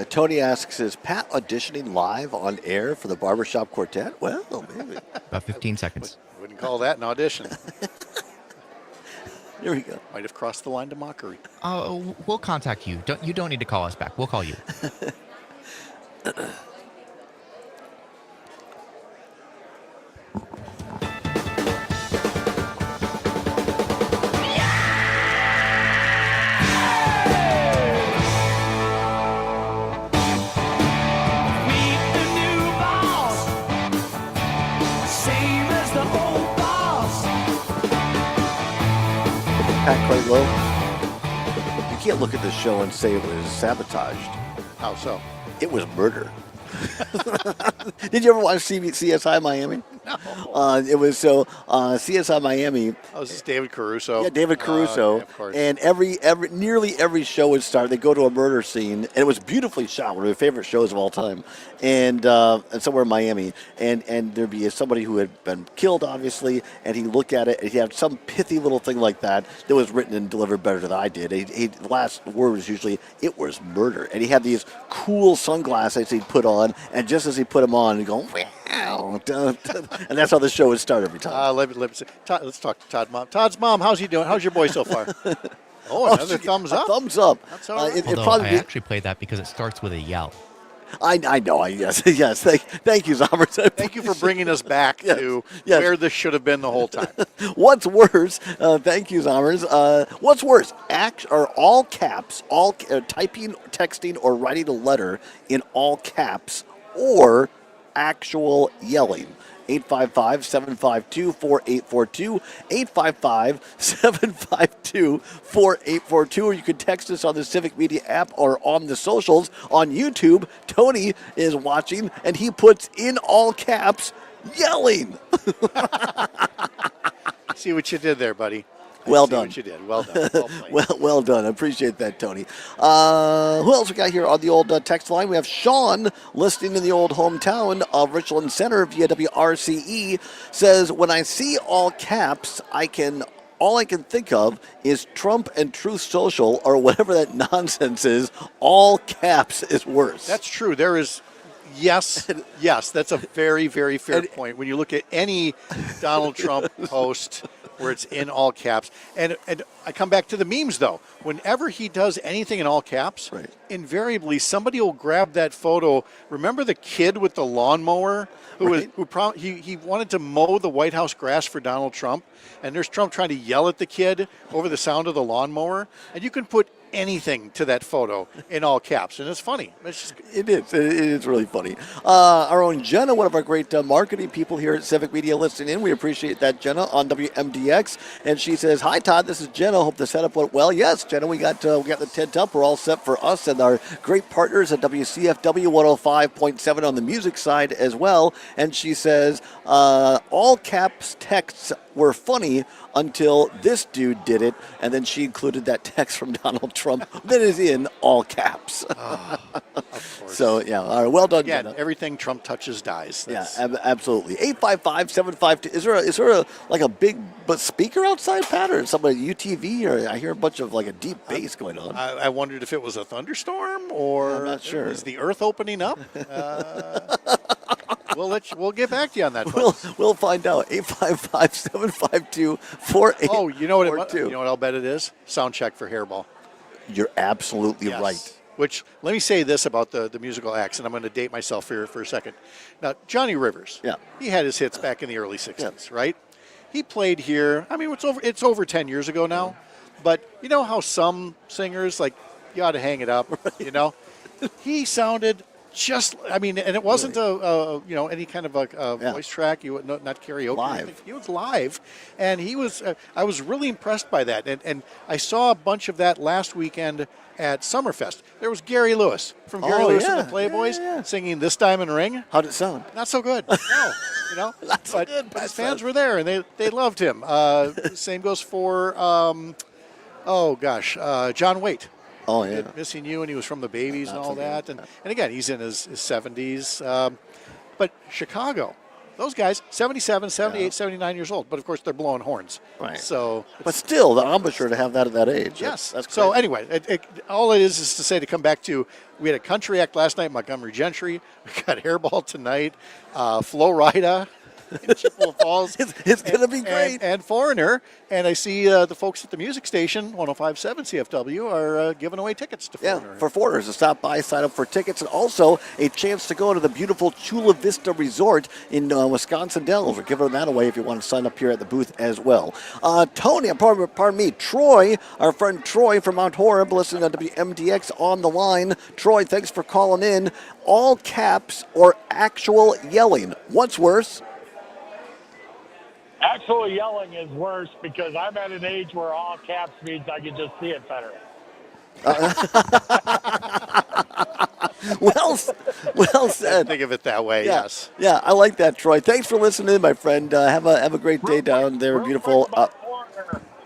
Tony asks, is Pat auditioning live on air for the Barbershop Quartet? Well, maybe. About 15 seconds. Wouldn't call that an audition. Here we go. Might have crossed the line to mockery. We'll contact you. You don't need to call us back. We'll call you. Pat Craiglow, you can't look at this show and say it was sabotaged. How so? It was murder. Did you ever watch CSI Miami? It was CSI Miami. Oh, this is David Caruso. Yeah, David Caruso. Okay, of course. And nearly every show would start. They go to a murder scene, and it was beautifully shot. One of my favorite shows of all time. And somewhere in Miami, and there'd be somebody who had been killed, obviously, and he'd look at it, and he'd have some pithy little thing like that was written and delivered better than I did. The last word was usually, "It was murder," and he had these cool sunglasses he'd put on, and just as he put them on, he'd go, "Wow!" And that's how the show would start every time. Let's talk to Todd's mom. Todd's mom, how's he doing? How's your boy so far? Oh, another thumbs up. Thumbs up. That's all right. Although I actually played that because it starts with a yell. I know. Yes. Thank you, Zombers. Thank you for bringing us back to where this should have been the whole time. What's worse? Thank you, Zombers. What's worse? Are all caps, typing, texting, or writing a letter in all caps, or actual yelling? 855-752-4842, 855-752-4842, or you can text us on the Civic Media app or on the socials. On YouTube, Tony is watching, and he puts in all caps, yelling. See what you did there, buddy. Well done. What you did. Well done. well done. I appreciate that, Tony. Who else we got here on the old text line? We have Sean listening in the old hometown of Richland Center via WRCE. Says, when I see all caps, all I can think of is Trump and Truth Social, or whatever that nonsense is. All caps is worse. That's true. There is. Yes, that's a very, very fair point. When you look at any Donald Trump post where it's in all caps, and I come back to the memes though. Whenever he does anything in all caps, invariably somebody will grab that photo. Remember the kid with the lawnmower he wanted to mow the White House grass for Donald Trump, and there's Trump trying to yell at the kid over the sound of the lawnmower, and you can put anything to that photo in all caps, and it's funny. It is really funny. Our own Jenna, one of our great marketing people here at Civic Media, listening in. We appreciate that, Jenna, on WMDX. And she says, "Hi, Todd. This is Jenna. Hope the setup went well." Yes, Jenna, we got the tent up. We're all set for us and our great partners at WCFW 105.7 on the music side as well. And she says, all caps texts were funny until this dude did it, and then she included that text from Donald Trump that is in all caps. Of course. So, yeah, all right, well done, Again, Jenna. everything Trump touches dies. Absolutely. 855-752. Is there a big speaker outside, Pat, or somebody UTV? Or I hear a bunch of a deep bass going on. I wondered if it was a thunderstorm or I'm not sure. Is the earth opening up? We'll get back to you on that. We'll find out. 855-752-4842. Oh, you know what I'll bet it is? Sound check for Hairball. You're absolutely right. Which, let me say this about the musical acts, and I'm going to date myself here for a second. Now, Johnny Rivers, he had his hits back in the early 60s, right? He played here, I mean, it's over 10 years ago now, but you know how some singers, you ought to hang it up, He sounded and it wasn't any kind of voice track. Not karaoke. Live. He was live, and he was. I was really impressed by that, and I saw a bunch of that last weekend at Summerfest. There was Gary Lewis from Gary Lewis and the Playboys singing "This Diamond Ring." How'd it sound? Not so good. No, but his fans were there and they loved him. Same goes for John Waite. Oh, yeah. Missing You, and he was from the Babies and all that. And again, he's in his 70s. But Chicago, those guys, 77, 78, 79 years old. But, of course, they're blowing horns. Right. So, but still, the embouchure to have that at that age. Yes. That's so, crazy. anyway, all it is to say, to come back to, we had a country act last night, Montgomery Gentry. We got Hairball tonight. Flo Rida in Chippewa Falls. It's going to be great. And Foreigner. And I see the folks at the music station, 105.7 CFW, are giving away tickets to Foreigner. Yeah, for foreigners to stop by, sign up for tickets, and also a chance to go to the beautiful Chula Vista Resort in Wisconsin Dells. We're giving that away if you want to sign up here at the booth as well. Tony, pardon me, Troy, our friend Troy from Mount Horeb, listening on WMDX on the line. Troy, thanks for calling in. All caps or actual yelling? What's worse? Actual yelling is worse because I'm at an age where all caps means I can just see it better. Well said. Think of it that way. Yeah. Yes. Yeah, I like that, Troy. Thanks for listening, my friend. Have a great day down there, beautiful.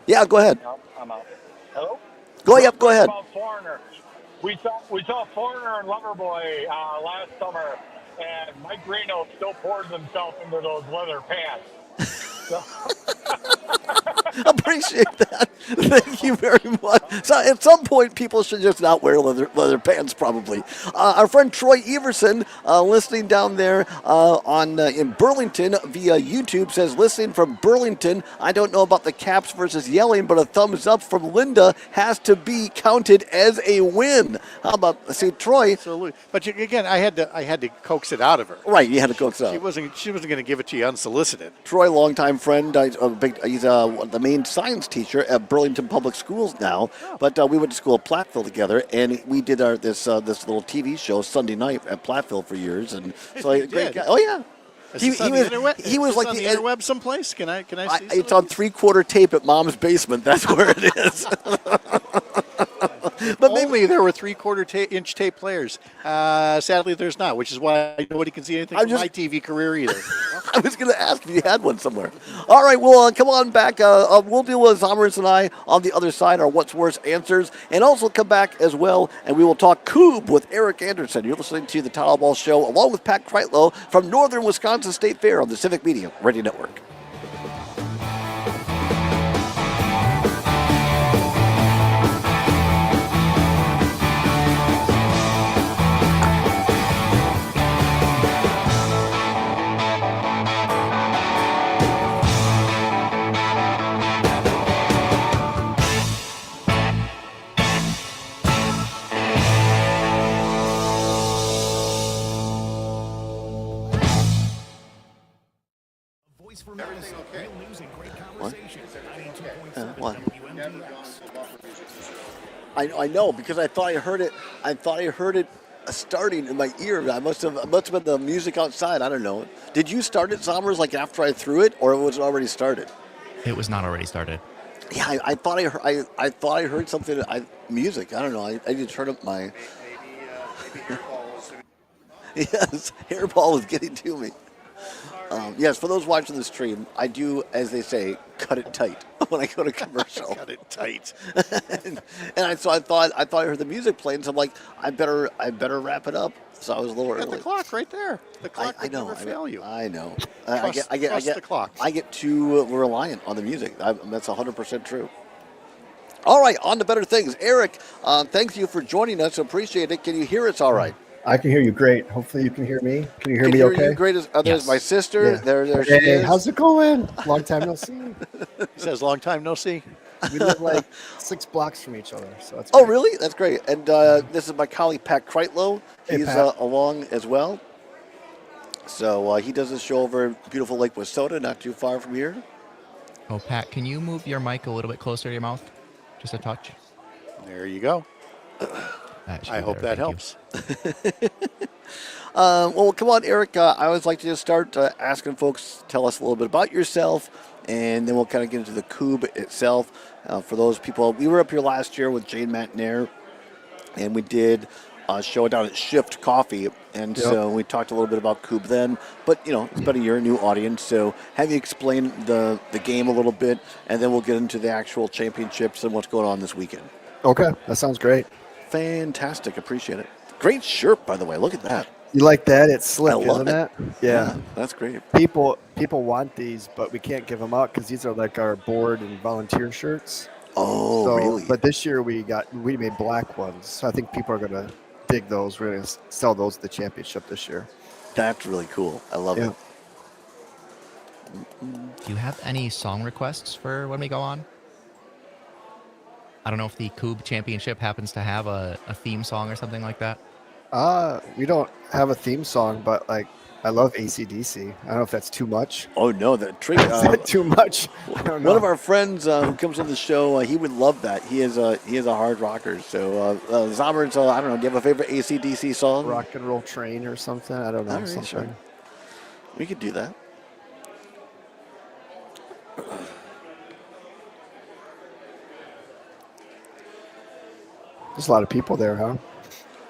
Yeah, go ahead. No, I'm out. Hello? Go Real ahead. About Foreigner. We saw Foreigner and Loverboy last summer, and Mike Reno still pours himself into those leather pants. So. Appreciate that. Thank you very much. So at some point, people should just not wear leather pants, probably. Our friend Troy Everson, listening down there in Burlington via YouTube, says, listening from Burlington, I don't know about the Caps versus yelling, but a thumbs up from Linda has to be counted as a win. How about, see, Troy? Absolutely. But again, I had to coax it out of her. Right, you had to coax it out. She wasn't going to give it to you unsolicited. Troy, longtime friend, he's the main science teacher at Burlington Public Schools now. But we went to school at Platteville together, and we did this little TV show Sunday night at Platteville for years. And so, great guy. Oh yeah. He was like on the interweb someplace. Can I see? It's on 3/4 tape at Mom's basement. That's where it is. But maybe there were 3/4 inch tape players. Sadly, there's not, which is why nobody can see anything from my TV career either. I was going to ask if you had one somewhere. All right, well, come on back. We'll deal with Zomers and I on the other side, our What's Worse answers, and also come back as well, and we will talk Coob with Eric Anderson. You're listening to the Todd Allbaugh Show, along with Pat Kreitlow from Northern Wisconsin State Fair on the Civic Media Radio Network. What? I know, because I thought I heard it. I thought I heard it starting in my ear. I must have been the music outside. I don't know. Did you start it, Zomers, like after I threw it, or was it already started? It was not already started. Yeah, I thought I heard something. Music. I don't know. I just heard up my. Maybe Hairball was. Yes, Hairball was getting to me. Yes, for those watching the stream, I do, as they say, cut it tight when I go to commercial. Cut it tight. So I thought I heard the music playing, so I'm like, I better wrap it up. So I was a little early. The clock right there. The clock would never fail you. I know. Trust the clock. I get too reliant on the music. That's 100% true. All right, on to better things. Eric, thank you for joining us. Appreciate it. Can you hear us all right? I can hear you great. Hopefully you can hear me. Can you hear me okay? You great. There's my sister. Yeah. There she Hey, is. how's it going? Long time no see. He says long time no see. We live like 6 blocks from each other, so that's Oh, great. really? That's great. And this is my colleague, Pat Kreitlow. Hey, He's Pat. along as well. So he does this show over in beautiful Lake Wissota, not too far from here. Oh, Pat, can you move your mic a little bit closer to your mouth? Just a touch. There you go. I hope that helps. Well, come on, Eric. I always like to just start asking folks, tell us a little bit about yourself, and then we'll kind of get into the Coob itself. For those people, we were up here last year with Jane Matnair, and we did a show down at Shift Coffee, and so we talked a little bit about Coob then. But, it's been a year, new audience, so have you explain the game a little bit, and then we'll get into the actual championships and what's going on this weekend. Okay, that sounds great. Fantastic. Appreciate it. Great shirt, by the way. Look at that. You like that? It's slick, I love isn't it? Yeah, that's great. People want these, but we can't give them out because these are like our board and volunteer shirts. Oh, really? But this year we made black ones, so I think people are going to dig those. We're going to sell those at the championship this year. That's really cool. I love it. Do you have any song requests for when we go on? I don't know if the Coob Championship happens to have a theme song or something like that. We don't have a theme song, but I love AC/DC. I don't know if that's too much. Oh no, that trick. Is that too much? I don't know. One of our friends who comes on the show, he would love that. He is a hard rocker. So Zombers, I don't know. Do you have a favorite AC/DC song? Rock and Roll Train or something. I don't know. All right, something. sure. We could do that. There's a lot of people there, huh?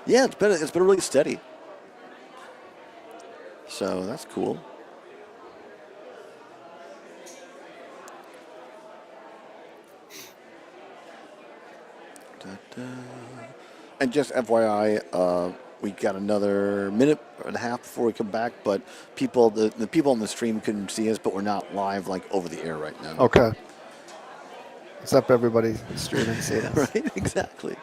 Yeah, it's been really steady. So that's cool. And just FYI, we got another minute and a half before we come back, but the people on the stream couldn't see us, but we're not live like over the air right now. Okay. Except everybody streaming seeing us. Right, exactly.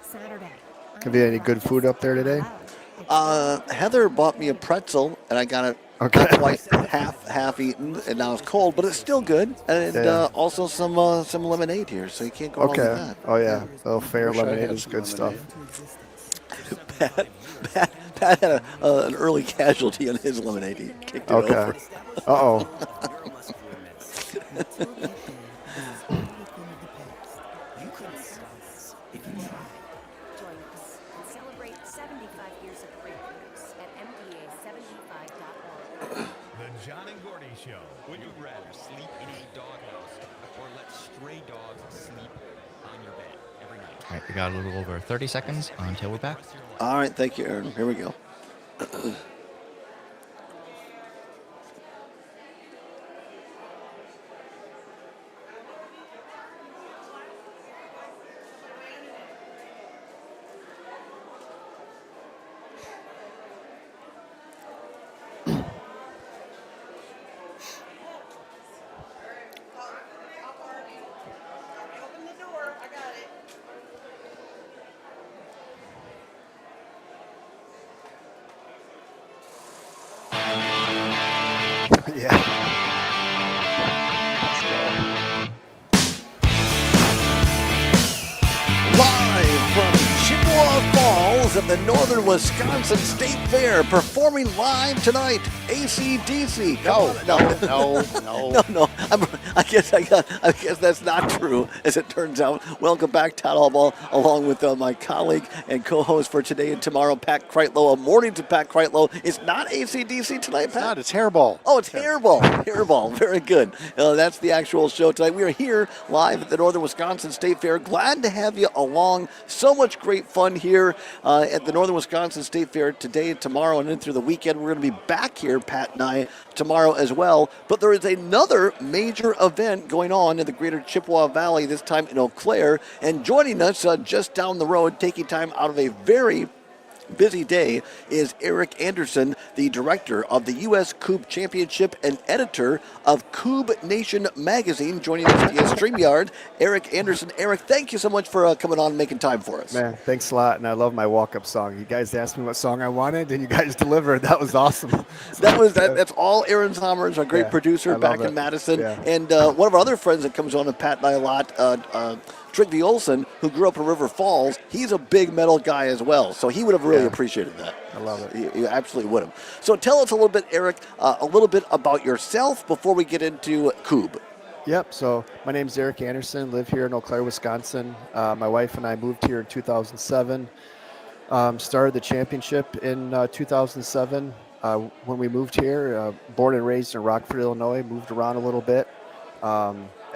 Saturday. Have you any good food up there today? Heather bought me a pretzel, and I got it not quite half eaten, and now it's cold, but it's still good. And also some lemonade here, so you can't go wrong with that. Oh yeah, little fair lemonade is good stuff. Pat had an early casualty on his lemonade. He kicked it over. Uh-oh. Celebrate 75 years of great news at MDA75.org. The John and Gordy Show. Would you rather sleep in a doghouse or let stray dogs sleep on your bed every night? All right, we got a little over 30 seconds until we're back. All right, thank you, Aaron. Here we go. At the Northern Wisconsin State Fair, performing live tonight, AC/DC. No. I guess that's not true, as it turns out. Welcome back, Todd Allbaugh, along with my colleague and co-host for today and tomorrow, Pat Kreitlow. A morning to Pat Kreitlow. It's not AC/DC tonight, Pat? It's not. It's Hairball. Oh, it's Hairball. Hairball. Very good. That's the actual show tonight. We are here live at the Northern Wisconsin State Fair. Glad to have you along. So much great fun here at the Northern Wisconsin State Fair today and tomorrow and then through the weekend. We're going to be back here, Pat and I, tomorrow as well. But there is another major event going on in the greater Chippewa Valley, this time in Eau Claire. And joining us just down the road, taking time out of a very busy day, is Eric Anderson, the director of the U.S. Coob Championship and editor of Coob Nation magazine, joining us via StreamYard. Eric Anderson. Eric, thank you so much for coming on and making time for us. Man, thanks a lot, and I love my walk-up song. You guys asked me what song I wanted, and you guys delivered. That was awesome. That's all Aaron Sommers, our great producer back in Madison, and one of our other friends that comes on with Pat and I a lot, Trygve Olsen, who grew up in River Falls. He's a big metal guy as well, so he would have really appreciated that. I love it. You absolutely would have. So tell us a little bit, Eric, a little bit about yourself before we get into Coob. Yep, so my name's Eric Anderson, live here in Eau Claire, Wisconsin. My wife and I moved here in 2007, started the championship in 2007. When we moved here, born and raised in Rockford, Illinois, moved around a little bit.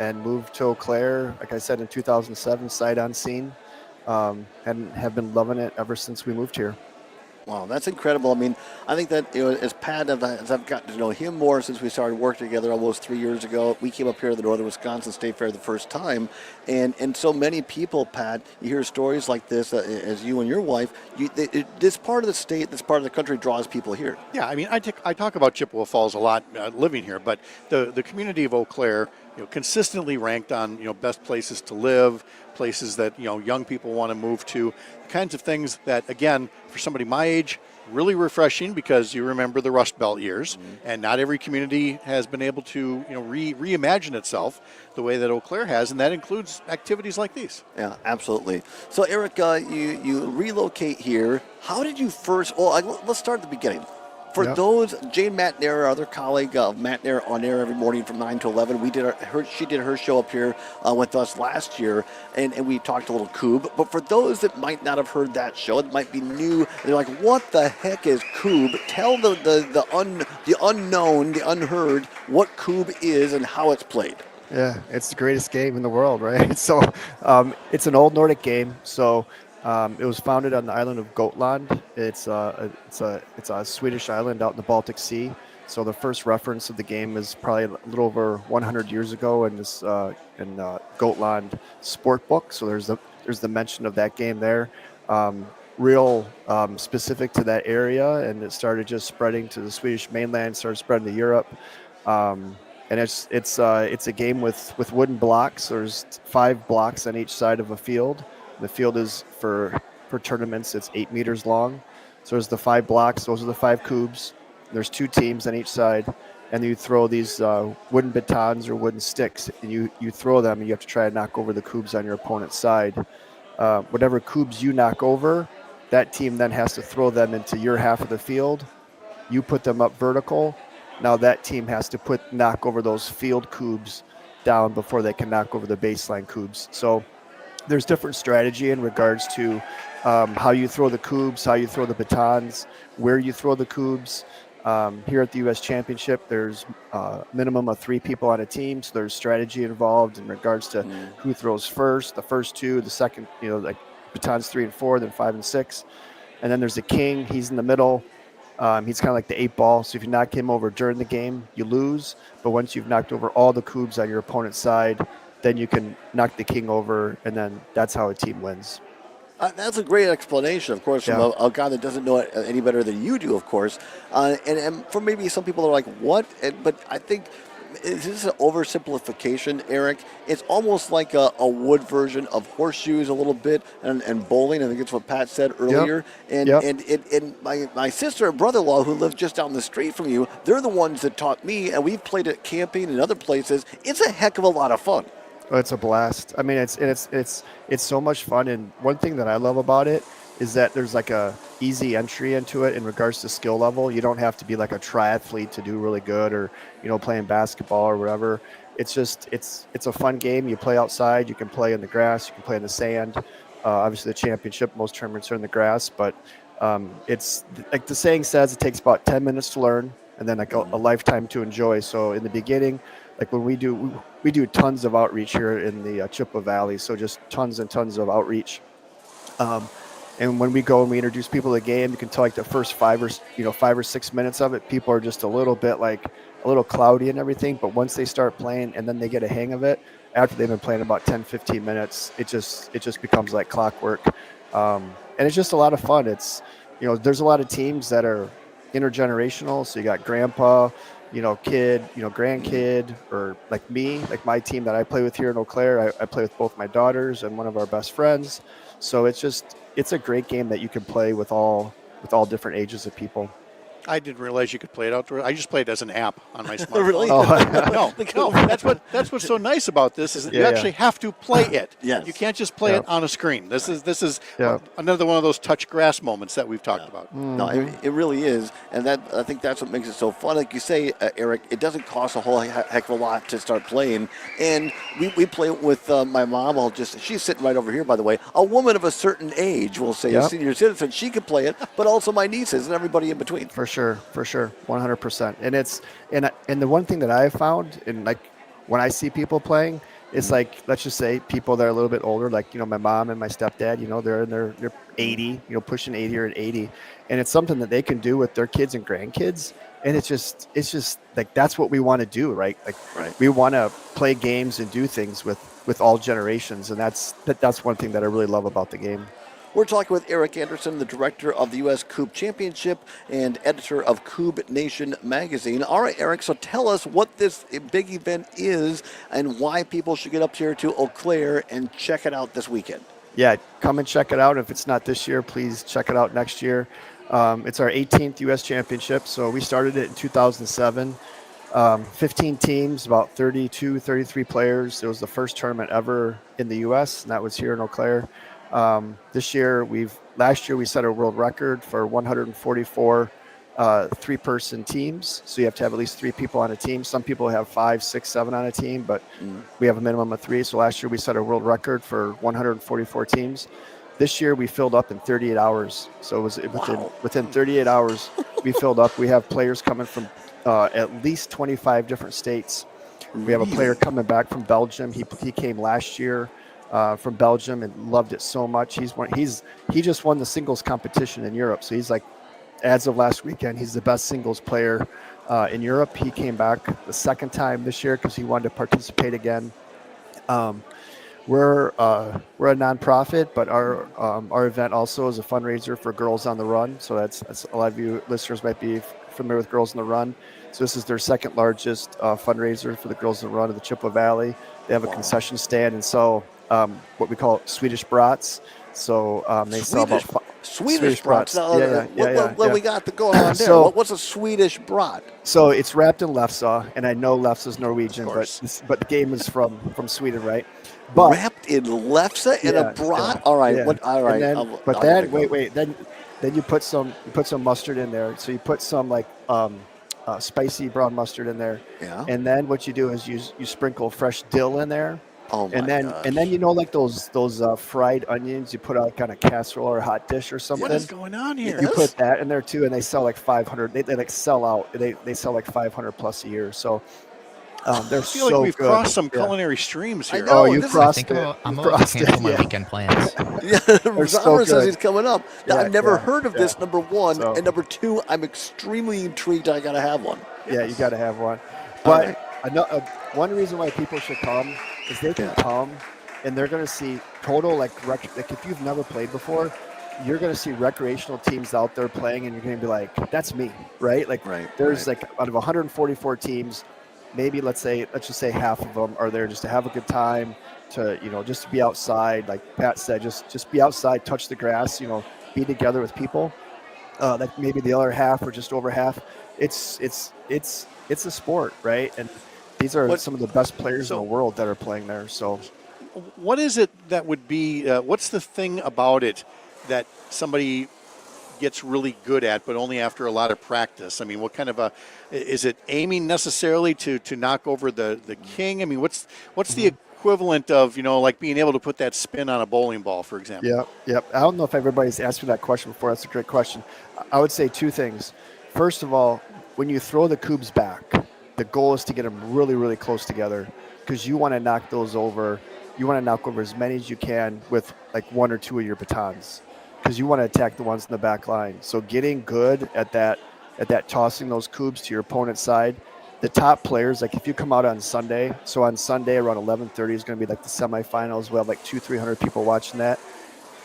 And moved to Eau Claire, like I said, in 2007, sight unseen, and have been loving it ever since we moved here. Wow, that's incredible. I mean, I think that, as Pat, as I've gotten to know him more since we started working together almost 3 years ago, we came up here to the Northern Wisconsin State Fair the first time, and so many people, Pat, you hear stories like this, as you and your wife, this part of the state, this part of the country draws people here. Yeah, I mean, I talk about Chippewa Falls a lot living here, but the community of Eau Claire, consistently ranked on, best places to live, places that, young people want to move to, kinds of things that, again, for somebody my age, really refreshing because you remember the Rust Belt years, and not every community has been able to, reimagine itself the way that Eau Claire has, and that includes activities like these. Yeah, absolutely. So, Eric, you relocate here. How did you first? Well, let's start at the beginning. for those, Jane Matnair, our other colleague of Matnair on air every morning from 9 to 11, she did her show up here with us last year, and we talked a little Coob. But for those that might not have heard that show, it might be new, they're like, what the heck is Coob? Tell the unknown, the unheard, what Coob is and how it's played. Yeah, it's the greatest game in the world, right? So it's an old Nordic game. So it was founded on the island of Gotland. It's a Swedish island out in the Baltic Sea. So the first reference of the game is probably a little over 100 years ago in this Gotland sport book. So there's the mention of that game there. Real specific to that area, and it started just spreading to the Swedish mainland, started spreading to Europe. And it's a game with wooden blocks. There's 5 blocks on each side of a field. The field is for tournaments. It's 8 meters long. So there's the 5 blocks. Those are the 5 cubes. There's 2 teams on each side, and you throw these wooden batons or wooden sticks, and you throw them, and you have to try and knock over the cubes on your opponent's side. Whatever cubes you knock over, that team then has to throw them into your half of the field. You put them up vertical. Now that team has to knock over those field cubes down before they can knock over the baseline cubes. So there's different strategy in regards to how you throw the cubes, how you throw the batons, where you throw the cubes. Here at the U.S. Championship, there's a minimum of 3 people on a team, so there's strategy involved in regards to who throws first, the first 2, the second, like batons 3 and 4, then 5 and 6. And then there's the king. He's in the middle. He's kind of like the 8 ball. So if you knock him over during the game, you lose. But once you've knocked over all the cubes on your opponent's side, then you can knock the king over, and then that's how a team wins. That's a great explanation, of course, from a guy that doesn't know it any better than you do, of course. And for maybe some people are like, what? But I think this is an oversimplification, Eric. It's almost like a wood version of horseshoes a little bit and bowling. I think it's what Pat said earlier. And my sister and brother-in-law who live just down the street from you, they're the ones that taught me, and we've played it camping and other places. It's a heck of a lot of fun. It's a blast. I mean, it's so much fun. And one thing that I love about it is that there's like a easy entry into it in regards to skill level. You don't have to be like a triathlete to do really good, or playing basketball or whatever. It's just it's a fun game. You play outside. You can play in the grass. You can play in the sand. Obviously, the championship, most tournaments are in the grass, but it's like the saying says, it takes about 10 minutes to learn and then like a lifetime to enjoy. So in the beginning, like when we do tons of outreach here in the Chippewa Valley, so just tons and tons of outreach. And when we go and we introduce people to the game, you can tell like the first 5 or 6 minutes of it, people are just a little bit like a little cloudy and everything. But once they start playing and then they get a hang of it, after they've been playing about 10, 15 minutes, it just becomes like clockwork. And it's just a lot of fun. It's, there's a lot of teams that are intergenerational. So you got grandpa, kid, grandkid, or like me, like my team that I play with here in Eau Claire. I play with both my daughters and one of our best friends. So it's a great game that you can play with all different ages of people. I didn't realize you could play it outdoors. I just played it as an app on my smartphone. Really? No. That's what's so nice about this is that you actually have to play it. Yes. You can't just play it on a screen. This is another one of those touch grass moments that we've talked about. No, it really is, and I think that's what makes it so fun. Like you say, Eric, it doesn't cost a whole heck of a lot to start playing, and we play with my mom. She's sitting right over here, by the way. A woman of a certain age, we'll say, a senior citizen, she can play it, but also my nieces and everybody in between. For sure, 100%. And it's and the one thing that I've found, and like when I see people playing, it's like, let's just say people that are a little bit older, like my mom and my stepdad, they're 80, pushing 80 or 80, and it's something that they can do with their kids and grandkids. And it's just like that's what we want to do, right? Like we want to play games and do things with all generations, and that's one thing that I really love about the game. We're talking with Eric Anderson, the director of the U.S. Coob Championship and editor of Coob Nation magazine. All right, Eric, so tell us what this big event is and why people should get up here to Eau Claire and check it out this weekend. Yeah, come and check it out. If it's not this year, please check it out next year. It's our 18th U.S. Championship, so we started it in 2007. 15 teams, about 32, 33 players. It was the first tournament ever in the U.S., and that was here in Eau Claire. Last year we set a world record for 144 3-person teams. So you have to have at least 3 people on a team. Some people have 5, 6, 7 on a team, but we have a minimum of 3. So last year we set a world record for 144 teams. This year we filled up in 38 hours. So it was within 38 hours we filled up. We have players coming from at least 25 different states. We have a player coming back from Belgium. He came last year from Belgium and loved it so much. He just won the singles competition in Europe. So he's like, as of last weekend, he's the best singles player in Europe. He came back the second time this year because he wanted to participate again. We're a nonprofit, but our event also is a fundraiser for Girls on the Run. So that's a lot of you listeners might be familiar with Girls on the Run. So this is their second largest fundraiser for the Girls on the Run of the Chippewa Valley. They have a concession stand and sell what we call Swedish brats. So they sell about Swedish brats. What we got going on there? So, What's a Swedish brat? So it's wrapped in lefse, and I know lefse is Norwegian, but the game is from Sweden, right? But wrapped in lefse and a brat. All right. Yeah. All right. And then, wait. Then you put some mustard in there. So you put some like spicy brown mustard in there. Yeah. And then what you do is you sprinkle fresh dill in there. Oh my and then like those fried onions you put out on a casserole or a hot dish or something. What is going on here? You put that in there too, and they sell like 500. They like sell out. They sell like 500 plus a year. So they're I feel so like we've good. crossed some culinary streams here. You crossed it. I'm going to cancel my weekend plans. Zahra says he's coming up. Now, Yeah, I've never yeah, heard of yeah. this, number one. So- And number two, I'm extremely intrigued. I got to have one. Yeah, you got to have one. All But one reason why people should come is they can come and they're going to see total like if you've never played before, you're going to see recreational teams out there playing, and you're going to be like, that's me, right? Like there's like out of 144 teams, maybe let's just say half of them are there just to have a good time, to just to be outside, like Pat said, just be outside, touch the grass, be together with people. Like maybe the other half or just over half. It's a sport, right? And these are some of the best players in the world that are playing there. So, what is it that would be? What's the thing about it that somebody gets really good at, but only after a lot of practice? I mean, what kind of is it aiming necessarily to knock over the king? I mean, what's the equivalent of like being able to put that spin on a bowling ball, for example? Yep. I don't know if everybody's asked me that question before. That's a great question. I would say 2 things. First of all, when you throw the cubes back, the goal is to get them really, really close together, because you want to knock those over. You want to knock over as many as you can with like 1 or 2 of your batons, because you want to attack the ones in the back line. So getting good at that tossing those cubes to your opponent's side. The top players, like if you come out on Sunday, so on Sunday around 11:30 is going to be like the semifinals. We'll have like 200-300 people watching that.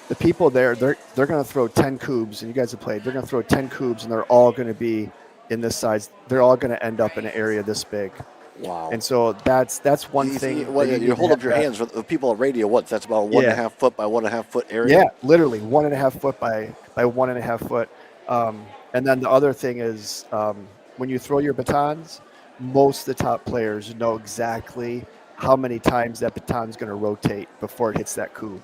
The people there, they're going to throw 10 cubes, and you guys have played. They're going to throw 10 cubes, and they're all going to be in this size. They're all going to end up in an area this big. Wow. And so that's one thing. You hold up your hands for the people on radio. That's about 1.5 foot by 1.5 foot area? Yeah, literally 1.5 foot by 1.5 foot. And then the other thing is when you throw your batons, most of the top players know exactly how many times that baton's going to rotate before it hits that cube.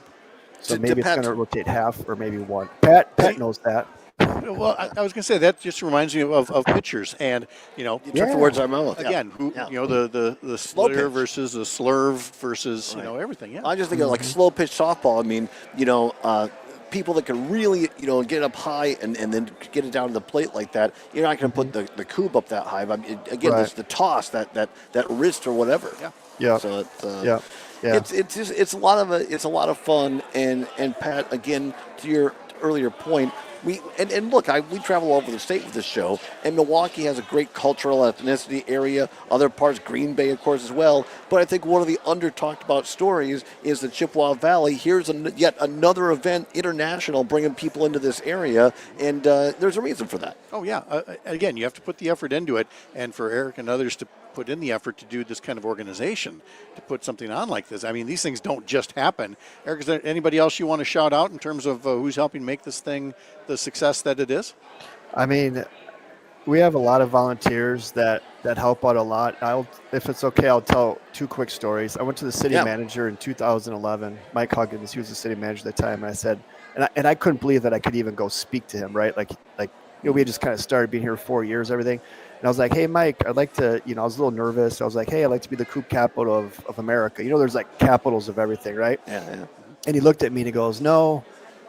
So maybe it's going to rotate half or maybe 1. Pat knows that. Well, I was going to say that just reminds me of pitchers, and you took the words out of my mouth. Again, the slitter versus the slurve versus everything. Yeah, I just think of like slow pitch softball. I mean, people that can really get up high and then get it down to the plate like that. You're not going to put the cube up that high. I mean, again, there's the toss, that wrist or whatever. Yeah. So it's a lot of fun. And Pat, again, to your earlier point, we travel all over the state with this show, and Milwaukee has a great cultural ethnicity area. Other parts, Green Bay, of course, as well. But I think one of the under-talked about stories is the Chippewa Valley. Here's yet another event, international, bringing people into this area, and there's a reason for that. Oh, yeah. Again, you have to put the effort into it, and for Eric and others to put in the effort to do this kind of organization, to put something on like this. I mean, these things don't just happen. Eric, is there anybody else you want to shout out in terms of who's helping make this thing the success that it is? I mean, we have a lot of volunteers that help out a lot. If it's okay, I'll tell 2 quick stories. I went to the city manager in 2011, Mike Huggins. He was the city manager at the time, and I said, and I couldn't believe that I could even go speak to him, right? Like we had just kind of started being here 4 years, everything. And I was like, hey, Mike, I'd like to, I was a little nervous. I was like, hey, I'd like to be the Coop capital of America. There's like capitals of everything, right? Yeah. And he looked at me and he goes, no.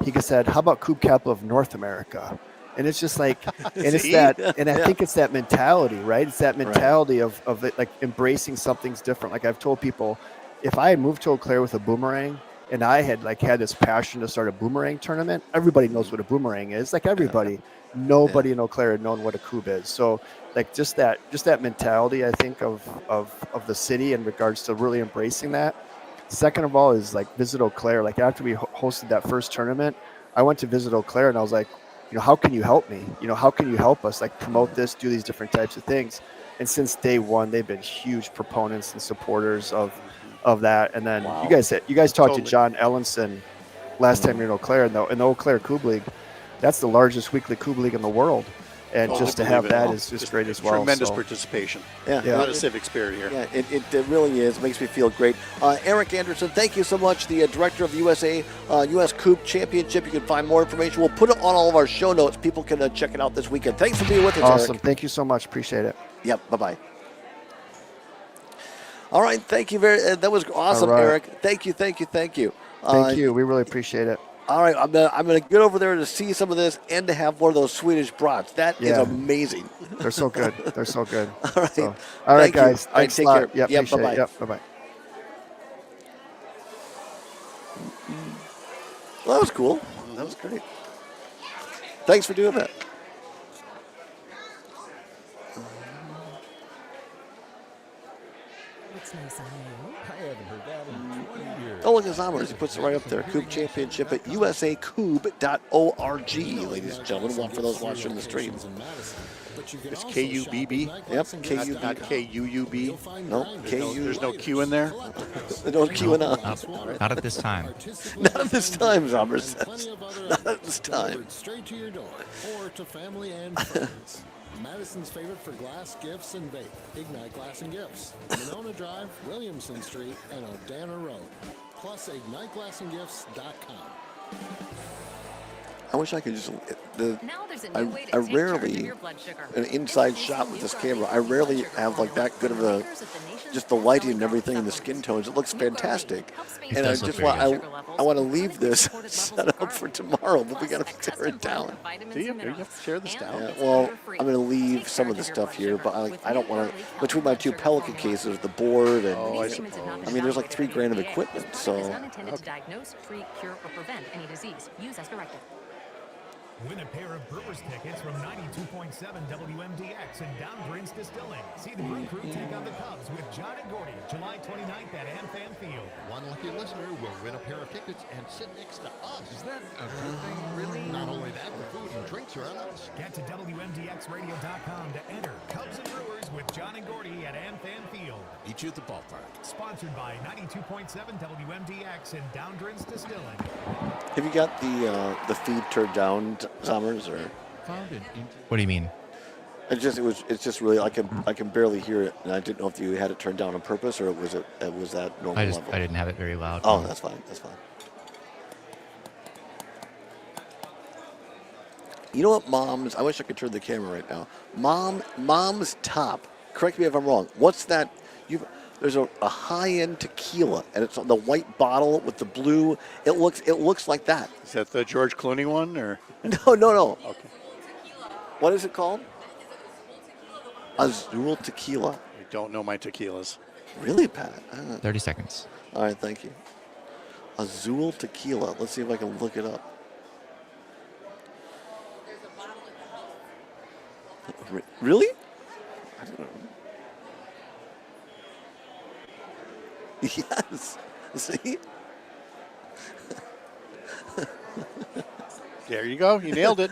He said, how about Coop capital of North America? And it's just like, and it's that, and I think it's that mentality, right? It's that mentality of it, like embracing something's different. Like I've told people, if I had moved to Eau Claire with a boomerang and I had had this passion to start a boomerang tournament, everybody knows what a boomerang is. Like everybody, nobody in Eau Claire had known what a Coop is. So like just that mentality, I think of the city in regards to really embracing that. Second of all is like visit Eau Claire. Like after we hosted that first tournament, I went to visit Eau Claire and I was like, how can you help me? How can you help us like promote this, do these different types of things? And since day one, they've been huge proponents and supporters of that. And then you guys talked to John Ellenson last time you're in Eau Claire, in the Eau Claire Cube League. That's the largest weekly Cube League in the world. And just to have that is just great as well. Tremendous participation. Yeah. A lot of civic spirit here. Yeah, it really is. It makes me feel great. Eric Anderson, thank you so much, the director of the U.S. Coop Championship. You can find more information. We'll put it on all of our show notes. People can check it out this weekend. Thanks for being with us, Awesome. Eric. Thank you so much. Appreciate it. Yep. Bye-bye. All right. Thank you that was awesome, right. Eric. Thank you. Thank you. We really appreciate it. All right, I'm gonna get over there to see some of this and to have one of those Swedish brats. That is amazing. They're so good. All right, all right, guys. All right, Thanks take a lot. care. Yep, Bye-bye. Yep, bye-bye. Well, that was cool. That was great. Thanks for doing that. What's nice on you? I haven't heard that in 20 years. Oh, look at Zommers. He puts it right up there. Coop Championship at usacoob.org, ladies and gentlemen. One for those watching the stream. It's K-U-B-B? Yep, K-U-B. Not K-U-U-B? No, K-U. There's no Q in there? There's no Q in up. Not at this time. Not at this time, Zommers says. Not at this time. Straight to your door or to family and friends. Madison's favorite for glass, gifts, and vape. Ignite Glass and Gifts. Monona Drive, Williamson Street, and O'Dana Road. Plus, IgniteGlassandGifts.com. I wish I could just. Now there's a new way to I take charge of rarely, your blood sugar. an inside shot with this camera, I rarely have like that good of a, just the lighting and everything and the skin tones. It looks fantastic. And I just want, I want to leave this set up for tomorrow, but we got to tear it down. Do you? You have to tear this down? Yeah, well, I'm going to leave some of the stuff here, but I don't want to, between my two Pelican cases, the board, and I mean, there's like $3,000 of equipment, so. Is not intended to diagnose, treat, cure, or prevent any disease. Use as directed. Win a pair of Brewers tickets from 92.7 WMDX and Downgrins Distilling. See the Brew Crew take on the Cubs with John and Gordy, July 29th at AmFam Field. One lucky listener will win a pair of tickets and sit next to us. Is that a good thing, really? Not only that, the food and drinks are on us. Get to WMDXradio.com to enter Cubs and Brewers with John and Gordy at AmFam Field. Meet you at the ballpark. Sponsored by 92.7 WMDX and Downgrins Distilling. Have you got the feed turned down, Summers, or? What do you mean? It's just really I can barely hear it, and I didn't know if you had it turned down on purpose or was that normal level? I didn't have it very loud. Oh, that's fine. That's fine. You know what, Moms? I wish I could turn the camera right now. Mom's Top. Correct me if I'm wrong. What's that? There's a high-end tequila, and it's on the white bottle with the blue. It looks like that. Is that the George Clooney one, or? No. Okay. What is it called? Azul Tequila. I don't know my tequilas. Really, Pat? 30 seconds. All right, thank you. Azul Tequila. Let's see if I can look it up. Really? I don't know. Yes. See? There you go. You nailed it.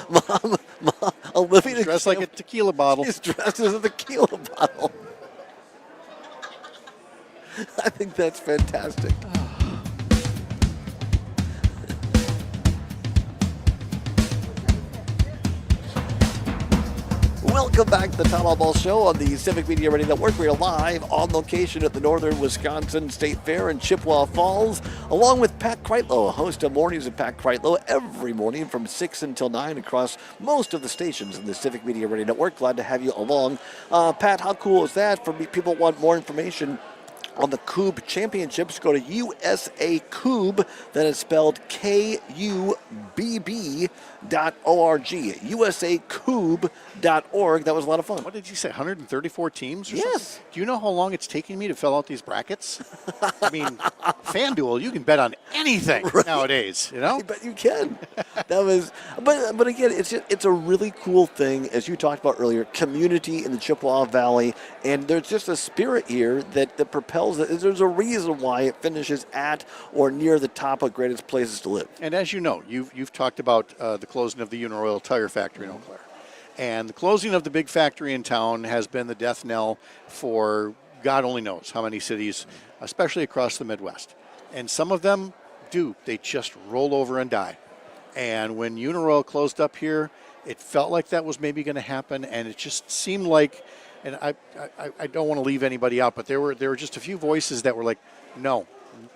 Mom, Olivia dressed like a tequila bottle. She's dressed as a tequila bottle. I think that's fantastic. Welcome Welcome back to the Todd Allbaugh Show on the Civic Media Radio Network. We are live on location at the Northern Wisconsin State Fair in Chippewa Falls, along with Pat Kreitlow, host of Mornings with Pat Kreitlow every morning from 6 until 9 across most of the stations in the Civic Media Radio Network. Glad to have you along. Pat, how cool is that? For people who want more information on the Cube Championships, go to USA Cube, that is spelled KUBB.org. USACube.org. That was a lot of fun. What did you say, 134 teams or Yes. something? Do you know how long it's taking me to fill out these brackets? I mean, FanDuel, you can bet on anything nowadays, you know? But you can. That was, but again, it's a really cool thing, as you talked about earlier, community in the Chippewa Valley, and there's just a spirit here that propels it. There's a reason why it finishes at or near the top of greatest places to live. And as you know, you've talked about the closing of the Uniroyal Tire Factory in Eau Claire. And the closing of the big factory in town has been the death knell for God only knows how many cities, especially across the Midwest. And some of them do. They just roll over and die. And when Uniroyal closed up here, it felt like that was maybe going to happen, and it just seemed like, and I don't want to leave anybody out, but there were just a few voices that were like, no,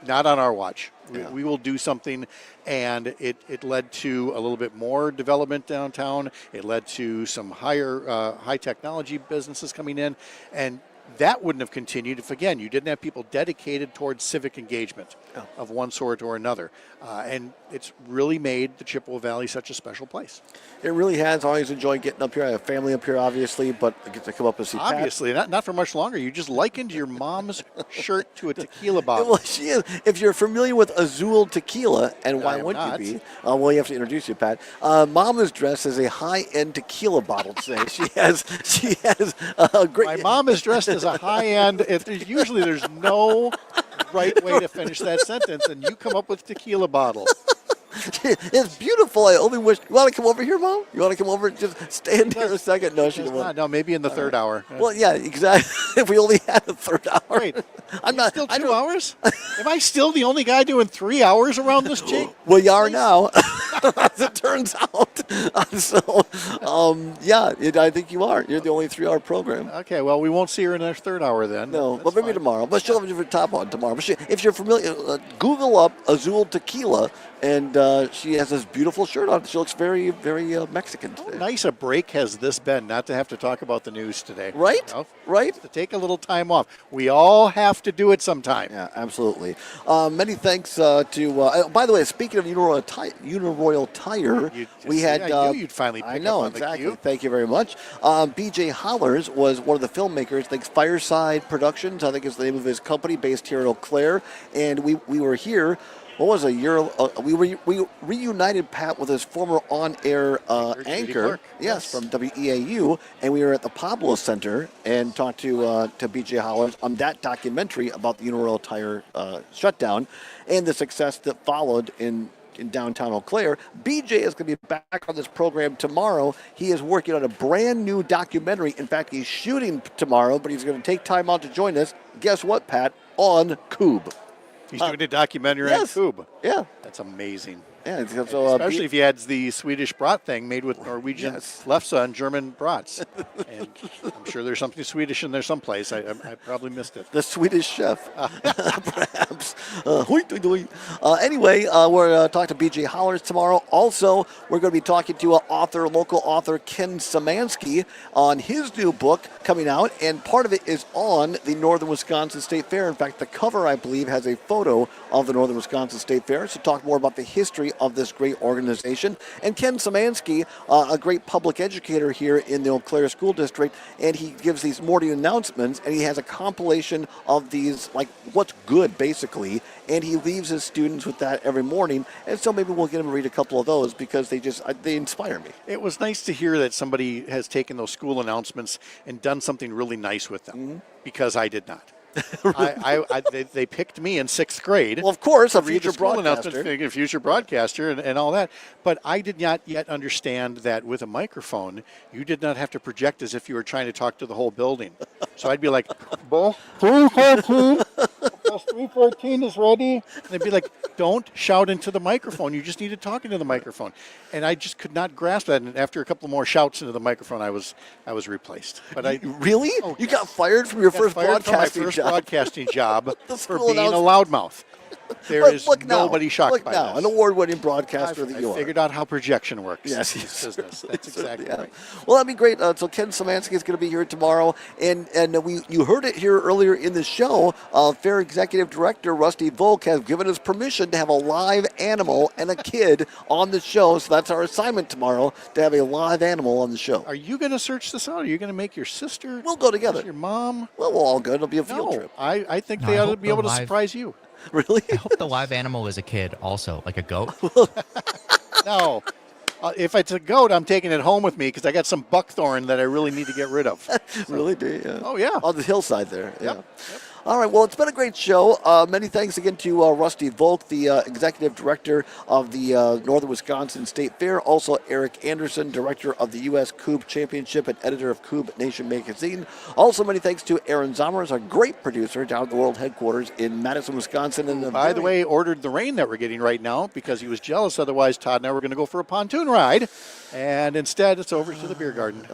not on our watch. We will do something, and it led to a little bit more development downtown. It led to some high technology businesses coming in, and that wouldn't have continued if, again, you didn't have people dedicated towards civic engagement of one sort or another. And it's really made the Chippewa Valley such a special place. It really has. I always enjoy getting up here. I have family up here, obviously, but I get to come up and see Pat. Obviously, not for much longer. You just likened your mom's shirt to a tequila bottle. Well, she is. If you're familiar with Azul Tequila, and why I am wouldn't not. you be? Well, you have to introduce you, Pat. Mom is dressed as a high-end tequila bottle today. She has a great. My mom is dressed as a high-end. Usually, there's no right way to finish that sentence, and you come up with tequila bottle. It's beautiful. I only wish. You want to come over here, Mom? You want to come over and just stand here a second? No, she doesn't want. No, maybe in the third hour. Well, yeah, exactly. If we only had a third hour. Wait, I'm not. Still 2 hours? Am I still the only guy doing 3 hours around this chick? Well, you are now, as it turns out. I think you are. You're the only 3-hour program. Okay, well, we won't see her in our third hour then. No, but maybe tomorrow. But she'll have a different top on tomorrow. But if you're familiar, Google up Azul Tequila, and she has this beautiful shirt on. She looks very, very Mexican today. How nice a break has this been, not to have to talk about the news today. Right? You know? Right? To take a little time off. We all have to do it sometime. Yeah, absolutely. Many thanks to, by the way, speaking of Uniroyal Tire, we had... I knew you'd finally pick I know, up on exactly. the cue. Thank you very much. BJ Hollers was one of the filmmakers. Thanks, Fireside Productions, I think is the name of his company, based here in Eau Claire. And we were here... What was a year? We reunited Pat with his former on-air anchor, yes, from WEAU, and we were at the Pablo Center and talked to BJ Hollers on that documentary about the Uniroyal Tire shutdown and the success that followed in downtown Eau Claire. BJ is going to be back on this program tomorrow. He is working on a brand new documentary. In fact, he's shooting tomorrow, but he's going to take time out to join us. Guess what, Pat? On Cube. He's doing a documentary on Cube. Yeah. That's amazing. Yeah, so, especially if he adds the Swedish brat thing made with Norwegian lefse and German brats. And I'm sure there's something Swedish in there someplace. I probably missed it. The Swedish chef, perhaps. Anyway, we're talking to BJ Hollers tomorrow. Also, we're going to be talking to local author Ken Szymanski on his new book coming out, and part of it is on the Northern Wisconsin State Fair. In fact, the cover, I believe, has a photo of the Northern Wisconsin State Fair. So talk more about the history of this great organization. And Ken Szymanski, a great public educator here in the Eau Claire School District, and he gives these morning announcements, and he has a compilation of these, like, what's good, basically, and he leaves his students with that every morning. And so maybe we'll get him to read a couple of those because they inspire me. It was nice to hear that somebody has taken those school announcements and done something really nice with them, because I did not. They picked me in 6th grade. Well, of course, a read future the school broadcaster. announcement, a future broadcaster and all that. But I did not yet understand that with a microphone, you did not have to project as if you were trying to talk to the whole building. So I'd be like, Bus 314 is ready. And they'd be like, don't shout into the microphone. You just need to talk into the microphone. And I just could not grasp that. And after a couple more shouts into the microphone, I was replaced. But I really? You got fired from your first broadcasting job? Broadcasting job for being a loudmouth. There is nobody shocked by this. An award-winning broadcaster that you are. I figured out how projection works. Yes, in this business. That's exactly right. Well, that'd be great. So Ken Szymanski is going to be here tomorrow, and you heard it here earlier in the show. Fair Executive Director Rusty Volk has given us permission to have a live animal and a kid on the show. So that's our assignment tomorrow, to have a live animal on the show. Are you going to search this out? Are you going to make your sister? We'll go together. Your mom? Well, we'll all go. It'll be a field trip. I think they ought to be able to surprise you. Really? I hope the live animal is a kid also, like a goat. No. If it's a goat, I'm taking it home with me because I got some buckthorn that I really need to get rid of. Really do, yeah. Oh, yeah. On the hillside there. Yeah. Yep. All right, well, it's been a great show. Many thanks again to Rusty Volk, the Executive Director of the Northern Wisconsin State Fair. Also, Eric Anderson, Director of the U.S. Coob Championship and Editor of Coob Nation Magazine. Also, many thanks to Aaron Zommers, our great producer down at the World Headquarters in Madison, Wisconsin. And by the way, ordered the rain that we're getting right now because he was jealous. Otherwise, Todd and I were going to go for a pontoon ride. And instead, it's over to the beer garden.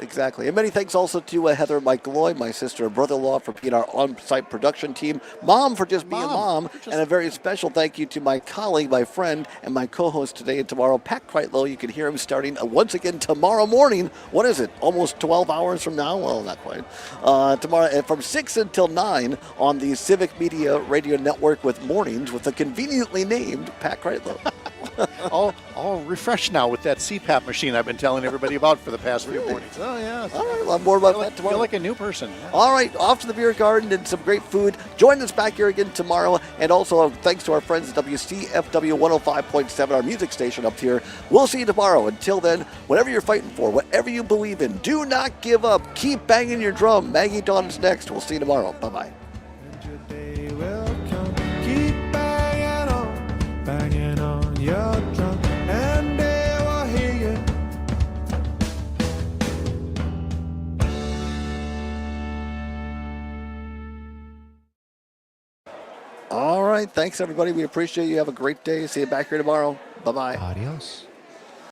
Exactly. And many thanks also to Heather and Mike Galloy, my sister and brother-in-law, for being our on-site production team. Mom for just being mom. And a very special thank you to my colleague, my friend, and my co-host today and tomorrow, Pat Kreitlow. You can hear him starting once again tomorrow morning. What is it? Almost 12 hours from now? Well, not quite. Tomorrow from 6 until 9 on the Civic Media Radio Network with mornings with the conveniently named Pat Kreitlow. all refreshed now with that CPAP machine I've been telling everybody about for the past few mornings. Oh, yeah. All right, well, more about that tomorrow. I feel like a new person. Yeah. All right, off to the beer garden and some great food. Join us back here again tomorrow. And also, thanks to our friends at WCFW 105.7, our music station up here. We'll see you tomorrow. Until then, whatever you're fighting for, whatever you believe in, do not give up. Keep banging your drum. Maggie Dawn is next. We'll see you tomorrow. Bye-bye. Banging on your drum, and they will hear you. All right. Thanks, everybody. We appreciate you. Have a great day. See you back here tomorrow. Bye-bye. Adios.